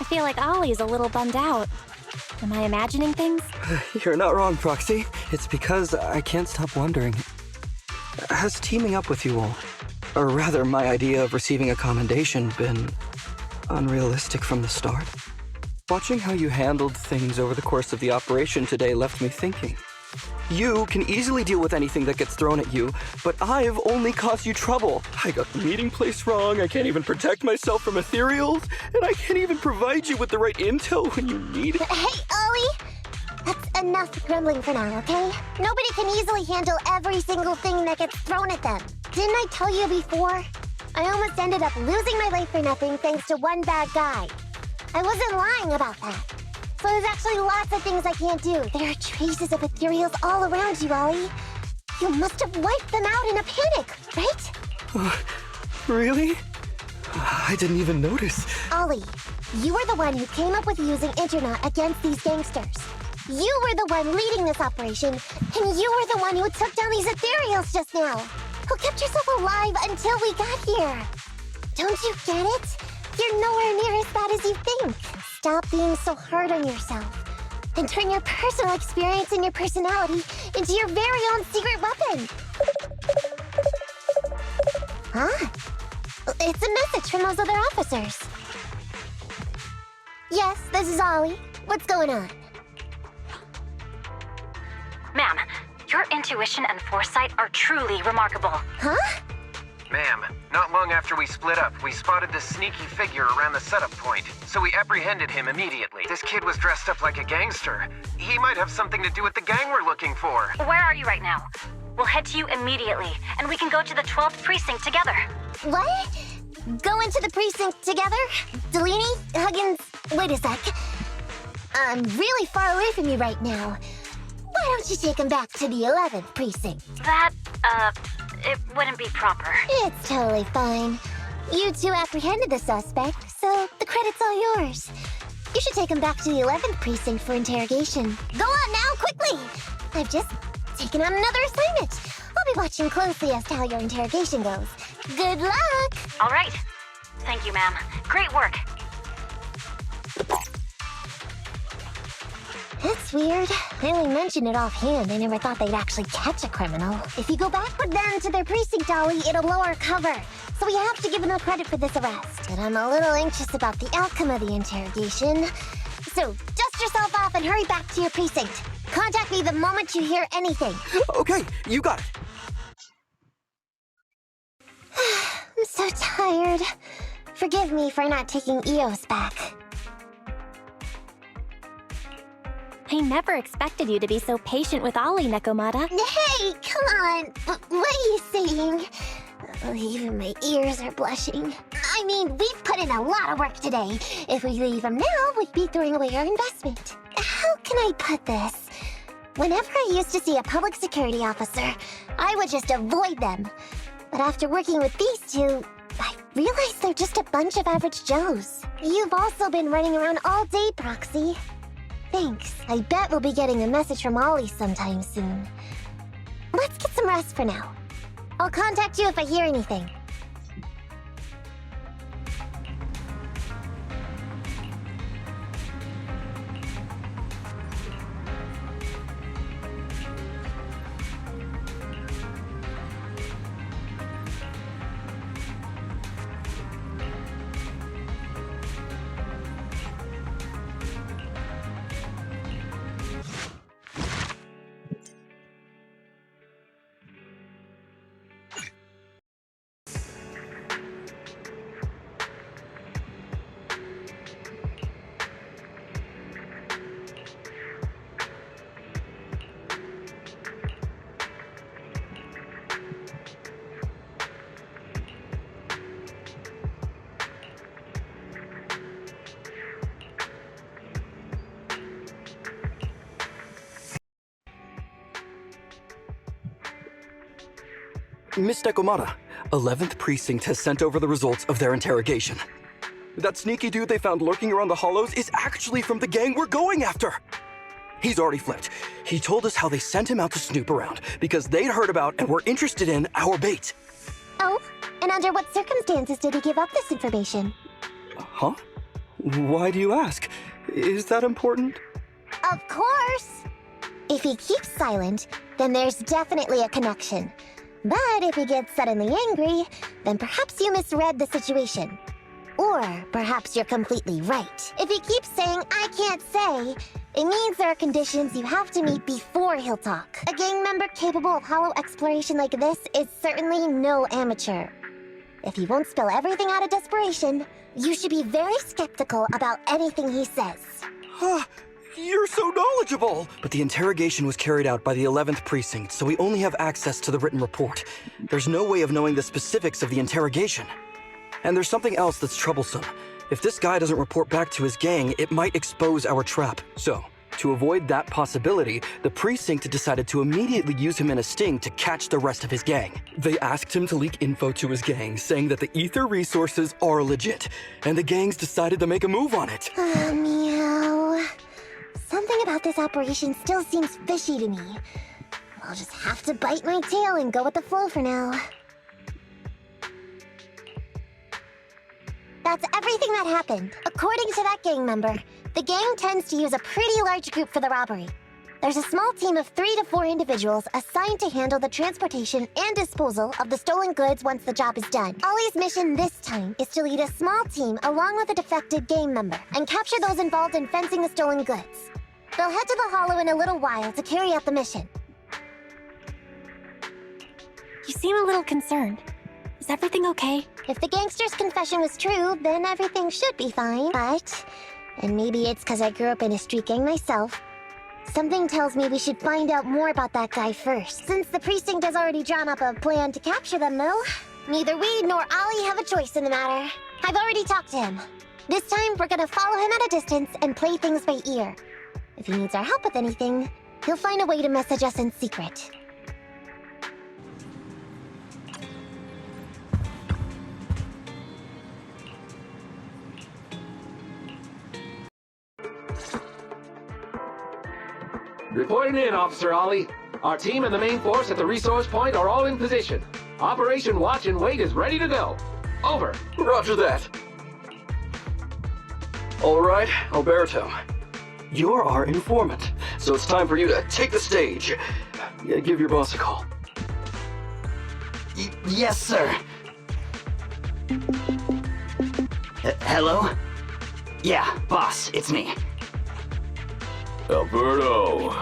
I feel like Ollie's a little bummed out. Am I imagining things? You're not wrong, Proxy. It's because I can't stop wondering. Has teaming up with you all, or rather my idea of receiving a commendation, been unrealistic from the start? Watching how you handled things over the course of the operation today left me thinking. You can easily deal with anything that gets thrown at you, but I've only caused you trouble. I got the meeting place wrong, I can't even protect myself from ethereals, and I can't even provide you with the right intel when you need it. Hey, Ollie! That's enough grumbling for now, okay? Nobody can easily handle every single thing that gets thrown at them. Didn't I tell you before? I almost ended up losing my life for nothing thanks to one bad guy. I wasn't lying about that. So there's actually lots of things I can't do. There are traces of ethereals all around you, Ollie. You must have wiped them out in a panic, right? Really? I didn't even notice. Ollie, you were the one who came up with using internet against these gangsters. You were the one leading this operation, and you were the one who took down these ethereals just now. Who kept yourself alive until we got here. Don't you get it? You're nowhere near as bad as you think. Stop being so hard on yourself. And turn your personal experience and your personality into your very own secret weapon. Huh? It's a message from those other officers. Yes, this is Ollie. What's going on? Ma'am, your intuition and foresight are truly remarkable. Huh? Ma'am, not long after we split up, we spotted this sneaky figure around the setup point, so we apprehended him immediately. This kid was dressed up like a gangster. He might have something to do with the gang we're looking for. Where are you right now? We'll head to you immediately, and we can go to the 12th precinct together. What? Go into the precinct together? Delaney? Huggins? Wait a sec. I'm really far away from you right now. Why don't you take him back to the 11th precinct? That, it wouldn't be proper. It's totally fine. You two apprehended the suspect, so the credit's all yours. You should take him back to the 11th precinct for interrogation. Go on now, quickly! I've just taken on another assignment. I'll be watching closely as to how your interrogation goes. Good luck! All right. Thank you, ma'am. Great work. That's weird. I only mentioned it offhand. I never thought they'd actually catch a criminal. If you go back with them to their precinct, Ollie, it'll blow our cover. So we have to give them credit for this arrest. But I'm a little anxious about the outcome of the interrogation. So dust yourself off and hurry back to your precinct. Contact me the moment you hear anything. Okay, you got it. I'm so tired. Forgive me for not taking EOS back. I never expected you to be so patient with Ollie, Nekomata. Hey, come on! What are you saying? Oh, even my ears are blushing. I mean, we've put in a lot of work today. If we leave them now, we'd be throwing away our investment. How can I put this? Whenever I used to see a public security officer, I would just avoid them. But after working with these two, I realized they're just a bunch of average Joes. You've also been running around all day, Proxy. Thanks. I bet we'll be getting a message from Ollie sometime soon. Let's get some rest for now. I'll contact you if I hear anything. Miss Nekomata, 11th Precinct has sent over the results of their interrogation. That sneaky dude they found lurking around the hollows is actually from the gang we're going after! He's already flipped. He told us how they sent him out to snoop around because they'd heard about and were interested in our bait. Oh, and under what circumstances did he give up this information? Huh? Why do you ask? Is that important? Of course! If he keeps silent, then there's definitely a connection. But if he gets suddenly angry, then perhaps you misread the situation. Or perhaps you're completely right. If he keeps saying, "I can't say," it means there are conditions you have to meet before he'll talk. A gang member capable of hollow exploration like this is certainly no amateur. If he won't spill everything out of desperation, you should be very skeptical about anything he says. You're so knowledgeable! But the interrogation was carried out by the 11th Precinct, so we only have access to the written report. There's no way of knowing the specifics of the interrogation. And there's something else that's troublesome. If this guy doesn't report back to his gang, it might expose our trap. So, to avoid that possibility, the Precinct decided to immediately use him in a sting to catch the rest of his gang. They asked him to leak info to his gang, saying that the ether resources are legit, and the gangs decided to make a move on it. Meow. Something about this operation still seems fishy to me. I'll just have to bite my tail and go with the flow for now. That's everything that happened. According to that gang member, the gang tends to use a pretty large group for the robbery. There's a small team of 3 to 4 individuals assigned to handle the transportation and disposal of the stolen goods once the job is done. Ollie's mission this time is to lead a small team along with a defected gang member and capture those involved in fencing the stolen goods. They'll head to the hollow in a little while to carry out the mission. You seem a little concerned. Is everything okay? If the gangster's confession was true, then everything should be fine. But, and maybe it's because I grew up in a street gang myself, something tells me we should find out more about that guy first. Since the precinct has already drawn up a plan to capture them, though, neither we nor Ollie have a choice in the matter. I've already talked to him. This time, we're gonna follow him at a distance and play things by ear. If he needs our help with anything, he'll find a way to message us in secret. Reporting in, Officer Ollie. Our team and the main force at the resource point are all in position. Operation Watch and Wait is ready to go. Over. Roger that. All right, Alberto. You're our informant, so it's time for you to take the stage. Yeah, give your boss a call. Yes, sir. Hello? Yeah, boss, it's me. Alberto,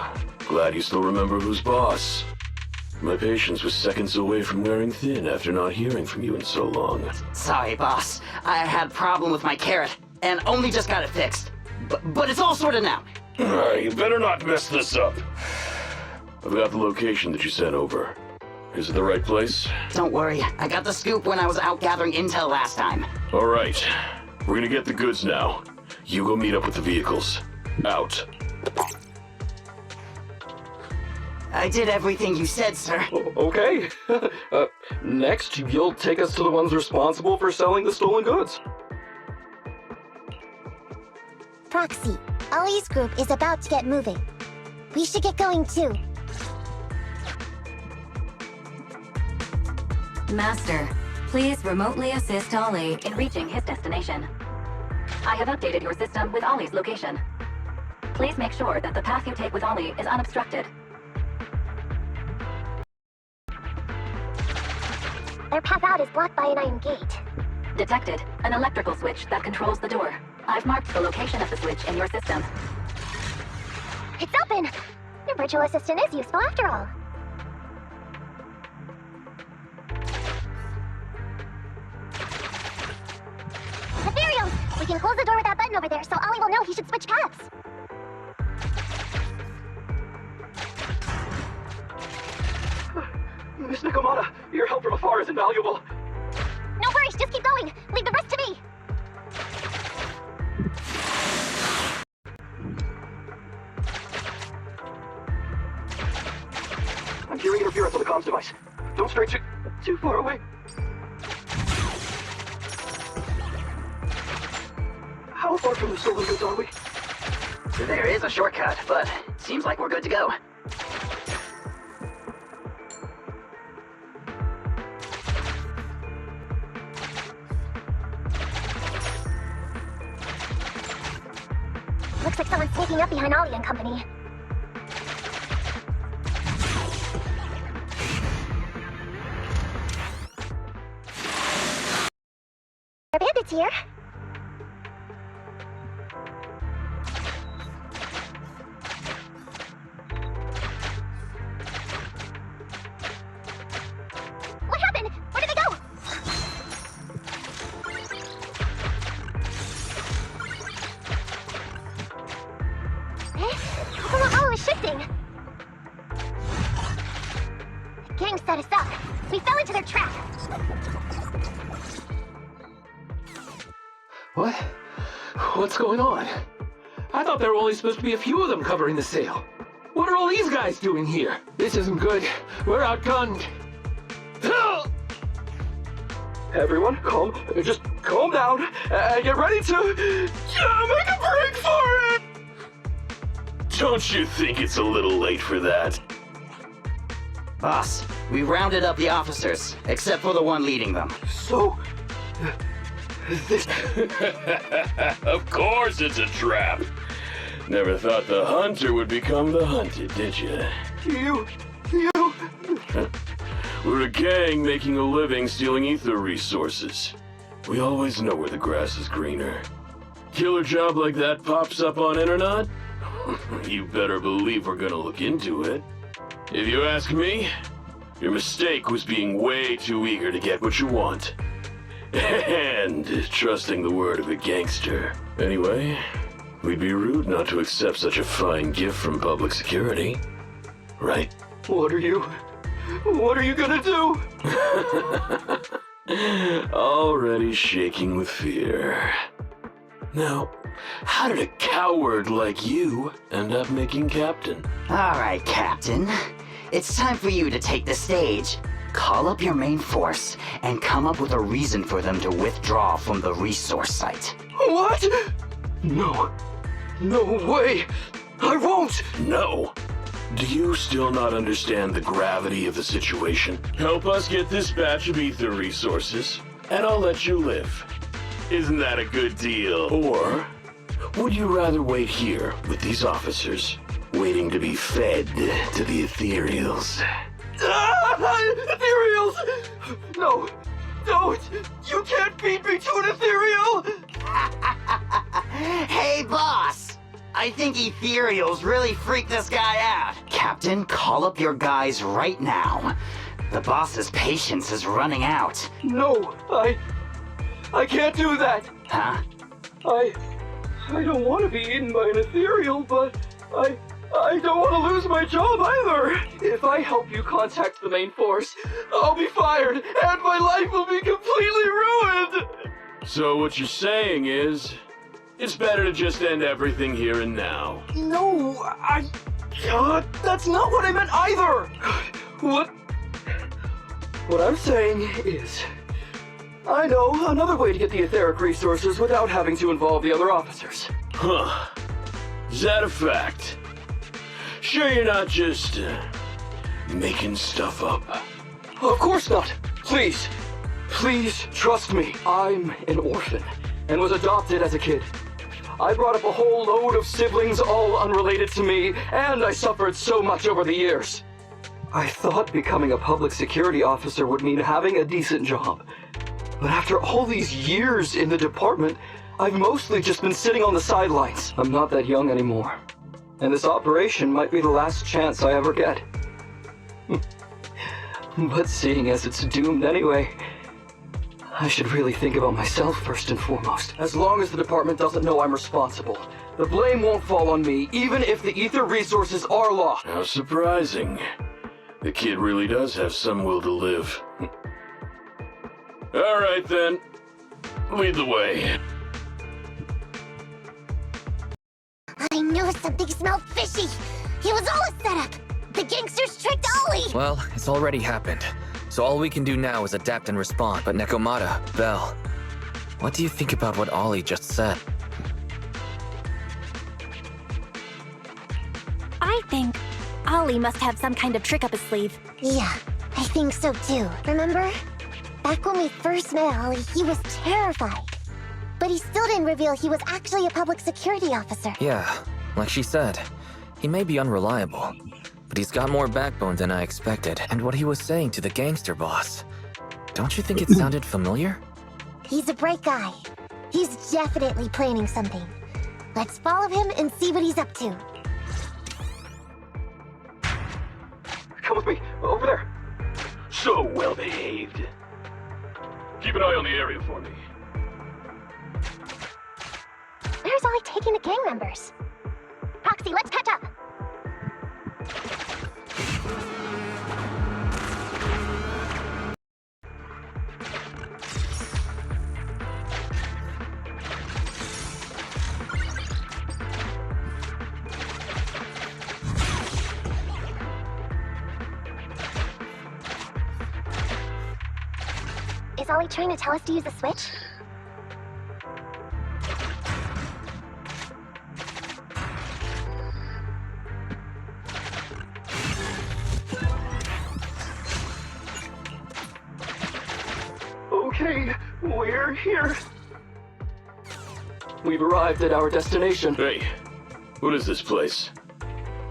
glad you still remember who's boss. My patience was seconds away from wearing thin after not hearing from you in so long. Sorry, boss. I had a problem with my carrot, and only just got it fixed. But it's all sorted now. You better not mess this up. I've got the location that you sent over. Is it the right place? Don't worry, I got the scoop when I was out gathering intel last time. All right. We're gonna get the goods now. You go meet up with the vehicles. Out. I did everything you said, sir. Okay. Next, you'll take us to the ones responsible for selling the stolen goods. Proxy, Ollie's group is about to get moving. We should get going too. Master, please remotely assist Ollie in reaching his destination. I have updated your system with Ollie's location. Please make sure that the path you take with Ollie is unobstructed. Their path out is blocked by an iron gate. Detected. An electrical switch that controls the door. I've marked the location of the switch in your system. It's open! Your virtual assistant is useful after all. Ethereals! We can close the door with that button over there so Ollie will know he should switch paths. Miss Nekomata, your help from afar is invaluable. No worries, just keep going. Leave the rest to me. I'm hearing interference on the comms device. Don't stray too far away. How far from the stolen goods are we? There is a shortcut, but seems like we're good to go. Looks like someone's sneaking up behind Ollie and company. Our bandits here. What happened? Where did they go? Oh, it's shifting. The gang set us up. We fell into their trap. What? What's going on? I thought there were only supposed to be a few of them covering the sale. What are all these guys doing here? This isn't good. We're outgunned. Everyone, just calm down and get ready to make a break for it! Don't you think it's a little late for that? Boss, we rounded up the officers, except for the one leading them. So... this... Of course it's a trap. Never thought the hunter would become the hunted, did you? You... We're a gang making a living stealing ether resources. We always know where the grass is greener. Killer job like that pops up on internet? You better believe we're gonna look into it. If you ask me, your mistake was being way too eager to get what you want. And trusting the word of a gangster. Anyway, we'd be rude not to accept such a fine gift from public security. Right? What are you gonna do? Already shaking with fear. Now, how did a coward like you end up making captain? Alright, Captain. It's time for you to take the stage. Call up your main force and come up with a reason for them to withdraw from the resource site. What? No way! I won't! No. Do you still not understand the gravity of the situation? Help us get this batch of ether resources, and I'll let you live. Isn't that a good deal? Or would you rather wait here with these officers, waiting to be fed to the ethereals? Ethereals! No, don't! You can't beat me to an ethereal! Hey, boss! I think ethereals really freaked this guy out. Captain, call up your guys right now. The boss's patience is running out. No, I can't do that. Huh? I don't want to be eaten by an ethereal, but I don't want to lose my job either. If I help you contact the main force, I'll be fired and my life will be completely ruined. So what you're saying is, it's better to just end everything here and now. No, that's not what I meant either. What I'm saying is, I know another way to get the etheric resources without having to involve the other officers. Huh. Is that a fact? Sure you're not just, making stuff up? Of course not. Please trust me. I'm an orphan and was adopted as a kid. I brought up a whole load of siblings all unrelated to me, and I suffered so much over the years. I thought becoming a public security officer would mean having a decent job. But after all these years in the department, I've mostly just been sitting on the sidelines. I'm not that young anymore. And this operation might be the last chance I ever get. But seeing as it's doomed anyway, I should really think about myself first and foremost. As long as the department doesn't know I'm responsible, the blame won't fall on me, even if the ether resources are lost. How surprising. The kid really does have some will to live. All right then, lead the way. I knew something smelled fishy. It was all a setup. The gangsters tricked Ollie. Well, it's already happened. So all we can do now is adapt and respond. But Nekomata, Belle, what do you think about what Ollie just said? I think Ollie must have some kind of trick up his sleeve. Yeah, I think so too. Remember? Back when we first met Ollie, he was terrified. But he still didn't reveal he was actually a public security officer. Yeah, like she said, he may be unreliable, but he's got more backbone than I expected. And what he was saying to the gangster boss, don't you think it sounded familiar? He's a bright guy. He's definitely planning something. Let's follow him and see what he's up to. Come with me, over there. So well behaved. Keep an eye on the area for me. Where's Ollie taking the gang members? Proxy, let's catch up. Is Ollie trying to tell us to use the switch? Okay, we're here. We've arrived at our destination. Hey, what is this place?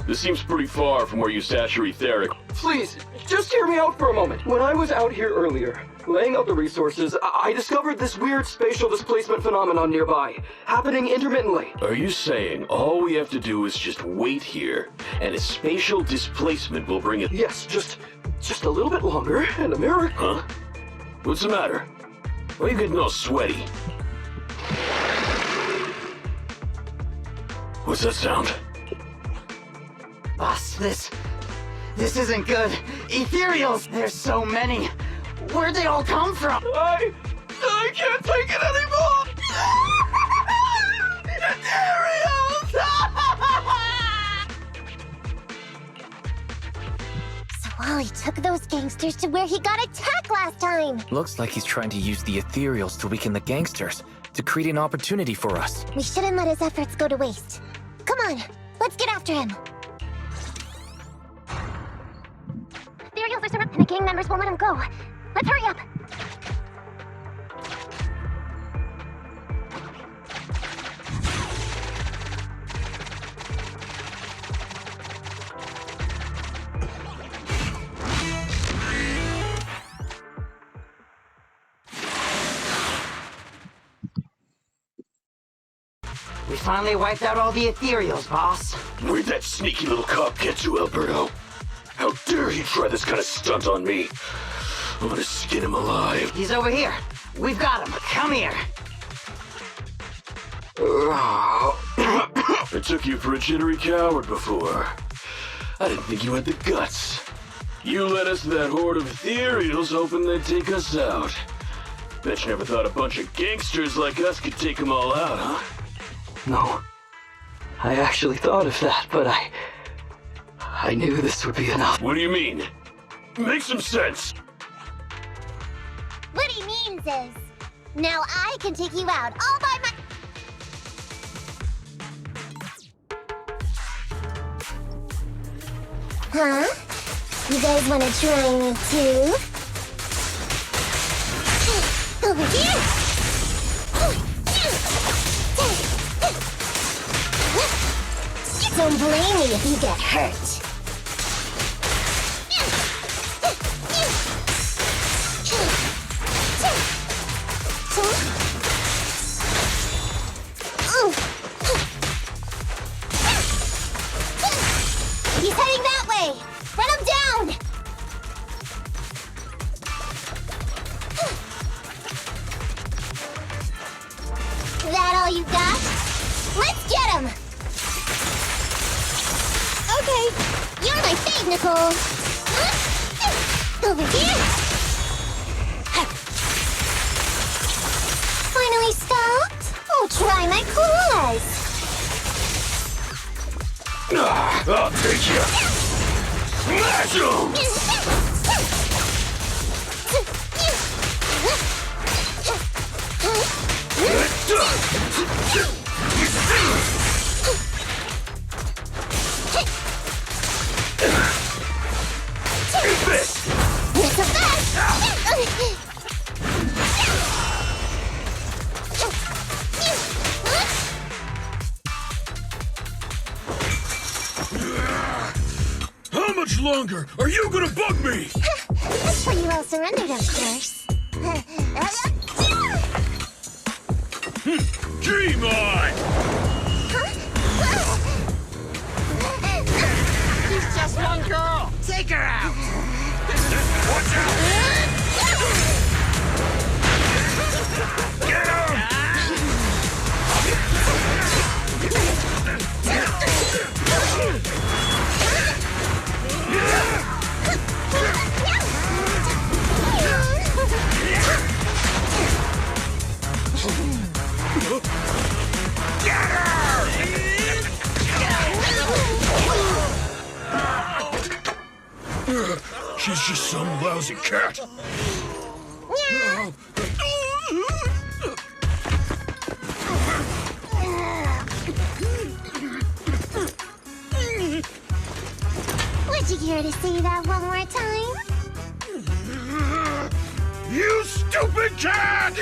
This seems pretty far from where you stash your etheric. Please, just hear me out for a moment. When I was out here earlier, laying out the resources, I discovered this weird spatial displacement phenomenon nearby, happening intermittently. Are you saying all we have to do is just wait here, and a spatial displacement will bring it? Yes, just a little bit longer, and a miracle. Huh? What's the matter? Why are you getting all sweaty? What's that sound? Boss, this isn't good. Ethereals, there's so many. Where'd they all come from? I can't take it anymore! Ethereals! So Ollie took those gangsters to where he got attacked last time. Looks like he's trying to use the ethereals to weaken the gangsters, to create an opportunity for us. We shouldn't let his efforts go to waste. Come on, let's get after him. Ethereals are surrounded and the gang members won't let him go. Let's hurry up. We finally wiped out all the Ethereals, boss. Where'd that sneaky little cop get to, Alberto? How dare he try this kind of stunt on me? I'm gonna skin him alive. He's over here. We've got him. Come here. I took you for a jittery coward before. I didn't think you had the guts. You led us to that horde of ethereals hoping they'd take us out. Bet you never thought a bunch of gangsters like us could take them all out, huh? No. I actually thought of that, but I knew this would be enough. What do you mean? Make some sense! What he means is, now I can take you out all by my... Huh? You guys want to try me too? Over here! Don't blame me if you get hurt. He's heading that way! Run him down! That all you got? Let's get him! Okay, you're my fave, Nicole! Over here! Finally stopped? Oh, try my claws! I'll take you! Smash him! Take this! Not so fast! How much longer are you gonna bug me? That's why you all surrendered, of course. Dream on! She's just one girl! Take her out! Watch out! Get him! Get her! She's just some lousy cat. Would you care to say that one more time? You stupid cat!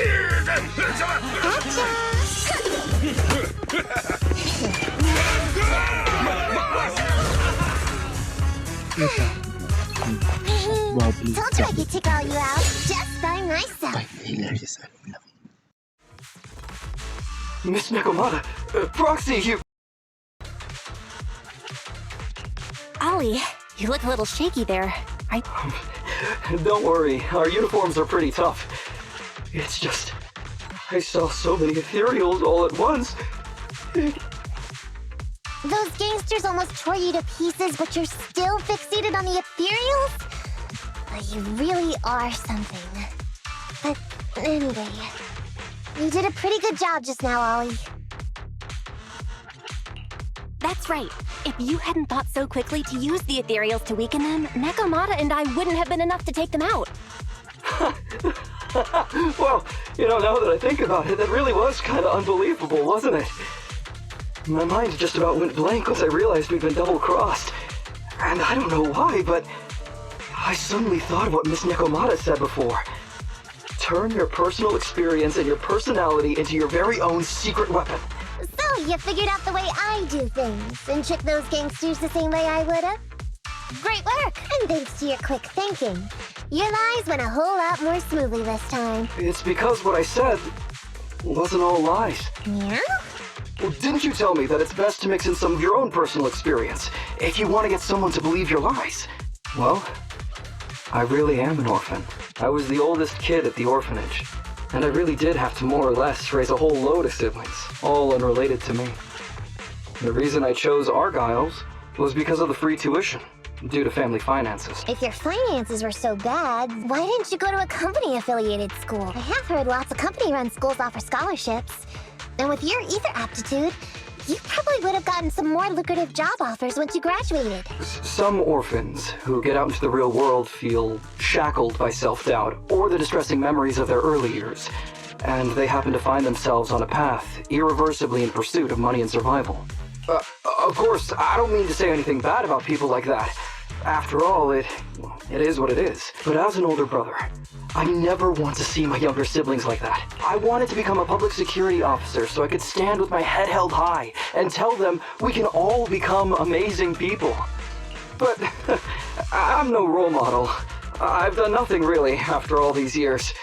Told you I could take all you out just by myself. Quite hilarious. I love it. Miss Nekomata, Proxy, you... Ollie, you look a little shaky there. Don't worry, our uniforms are pretty tough. It's just... I saw so many ethereals all at once. Those gangsters almost tore you to pieces, but you're still fixated on the ethereals? You really are something. But anyway, you did a pretty good job just now, Ollie. That's right. If you hadn't thought so quickly to use the ethereals to weaken them, Nekomata and I wouldn't have been enough to take them out. Well, now that I think about it, that really was kind of unbelievable, wasn't it? My mind just about went blank once I realized we'd been double-crossed. And I don't know why, but I suddenly thought of what Miss Nekomata said before. Turn your personal experience and your personality into your very own secret weapon. So, you figured out the way I do things, and tricked those gangsters the same way I would've? Great work! And thanks to your quick thinking, your lies went a whole lot more smoothly this time. It's because what I said wasn't all lies. Yeah? Well, didn't you tell me that it's best to mix in some of your own personal experience if you want to get someone to believe your lies? Well, I really am an orphan. I was the oldest kid at the orphanage, and I really did have to more or less raise a whole load of siblings, all unrelated to me. The reason I chose Argyle's was because of the free tuition, due to family finances. If your finances were so bad, why didn't you go to a company-affiliated school? I have heard lots of company-run schools offer scholarships. And with your ether aptitude, you probably would have gotten some more lucrative job offers once you graduated. Some orphans who get out into the real world feel shackled by self-doubt or the distressing memories of their early years, and they happen to find themselves on a path irreversibly in pursuit of money and survival. Of course, I don't mean to say anything bad about people like that. After all, it is what it is. But as an older brother, I never want to see my younger siblings like that. I wanted to become a public security officer so I could stand with my head held high and tell them we can all become amazing people. But I'm no role model. I've done nothing really after all these years.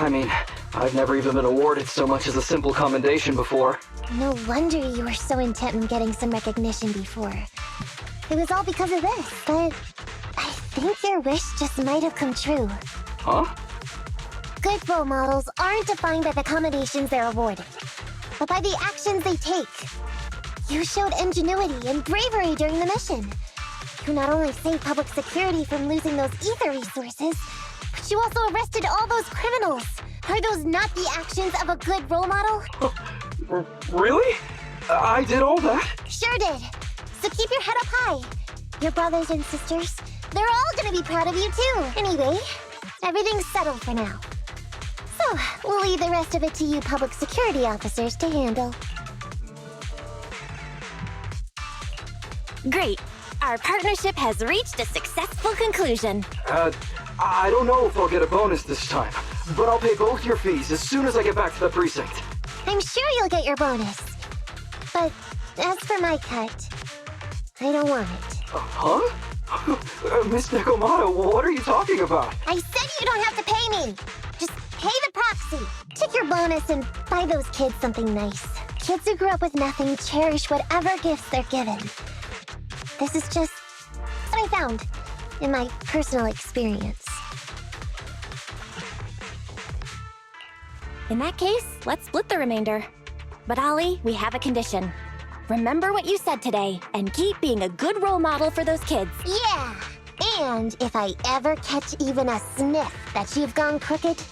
I mean, I've never even been awarded so much as a simple commendation before. No wonder you were so intent on getting some recognition before. It was all because of this, but I think your wish just might have come true. Huh? Good role models aren't defined by the commendations they're awarded, but by the actions they take. You showed ingenuity and bravery during the mission. You not only saved public security from losing those ether resources, but you also arrested all those criminals. Are those not the actions of a good role model? Really? I did all that? Sure did. So keep your head up high. Your brothers and sisters, they're all gonna be proud of you too. Anyway, everything's settled for now. So, we'll leave the rest of it to you public security officers to handle. Great. Our partnership has reached a successful conclusion. I don't know if I'll get a bonus this time, but I'll pay both your fees as soon as I get back to the precinct. I'm sure you'll get your bonus. But as for my cut, I don't want it. Huh? Miss Nekomata, what are you talking about? I said you don't have to pay me! Just pay the proxy. Take your bonus and buy those kids something nice. Kids who grew up with nothing cherish whatever gifts they're given. This is just what I found in my personal experience. In that case, let's split the remainder. But Ollie, we have a condition. Remember what you said today, and keep being a good role model for those kids. Yeah! And if I ever catch even a sniff that you've gone crooked,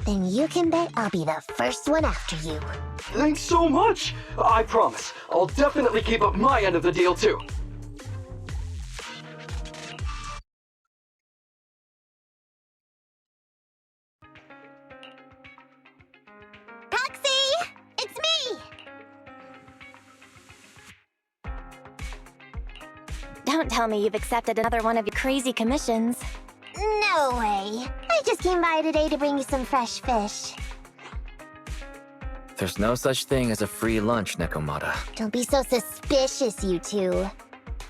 then you can bet I'll be the first one after you. Thanks so much! I promise, I'll definitely keep up my end of the deal too. Proxy! It's me! Don't tell me you've accepted another one of your crazy commissions. No way. I just came by today to bring you some fresh fish. There's no such thing as a free lunch, Nekomata. Don't be so suspicious, you two.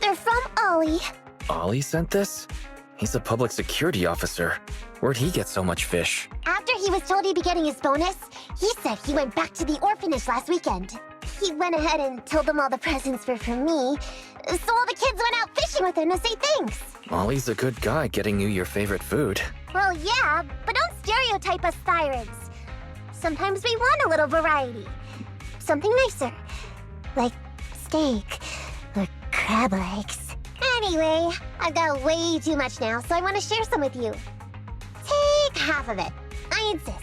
They're from Ollie. Ollie sent this? He's a public security officer. Where'd he get so much fish? After he was told he'd be getting his bonus, he said he went back to the orphanage last weekend. He went ahead and told them all the presents were for me, so all the kids went out fishing with him to say thanks. Ollie's a good guy getting you your favorite food. Well, yeah, but don't stereotype us Sirens. Sometimes we want a little variety. Something nicer. Like steak or crab legs. Anyway, I've got way too much now, so I want to share some with you. Take half of it. I insist.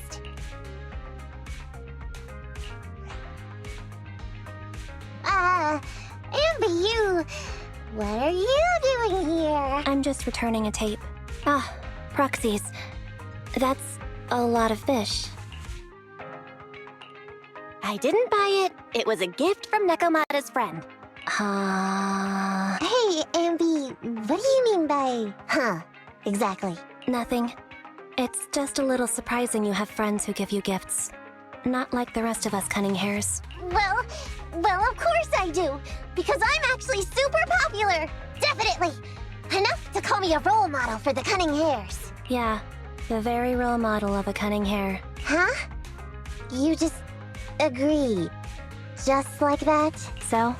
Amber, what are you doing here? I'm just returning a tape. Ah, proxies. That's a lot of fish. I didn't buy it. It was a gift from Nekomata's friend. Hey, Amby, what do you mean by, exactly? Nothing. It's just a little surprising you have friends who give you gifts. Not like the rest of us cunning hares. Well, of course I do, because I'm actually super popular. Definitely. Enough to call me a role model for the cunning hares. Yeah, the very role model of a cunning hare. Huh? You just agree. Just like that? So?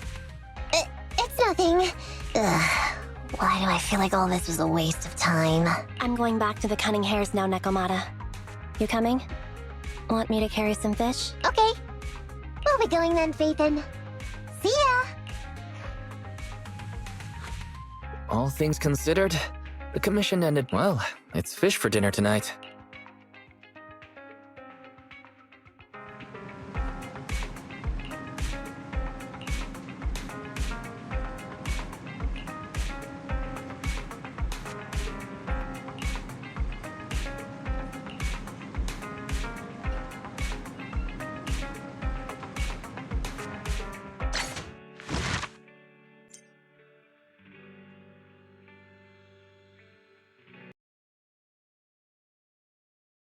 It's nothing. Ugh. Why do I feel like all this was a waste of time? I'm going back to the cunning hares now, Nekomata. You coming? Want me to carry some fish? Okay. We'll be going then, Phaethon. See ya! All things considered, the commission ended well. It's fish for dinner tonight.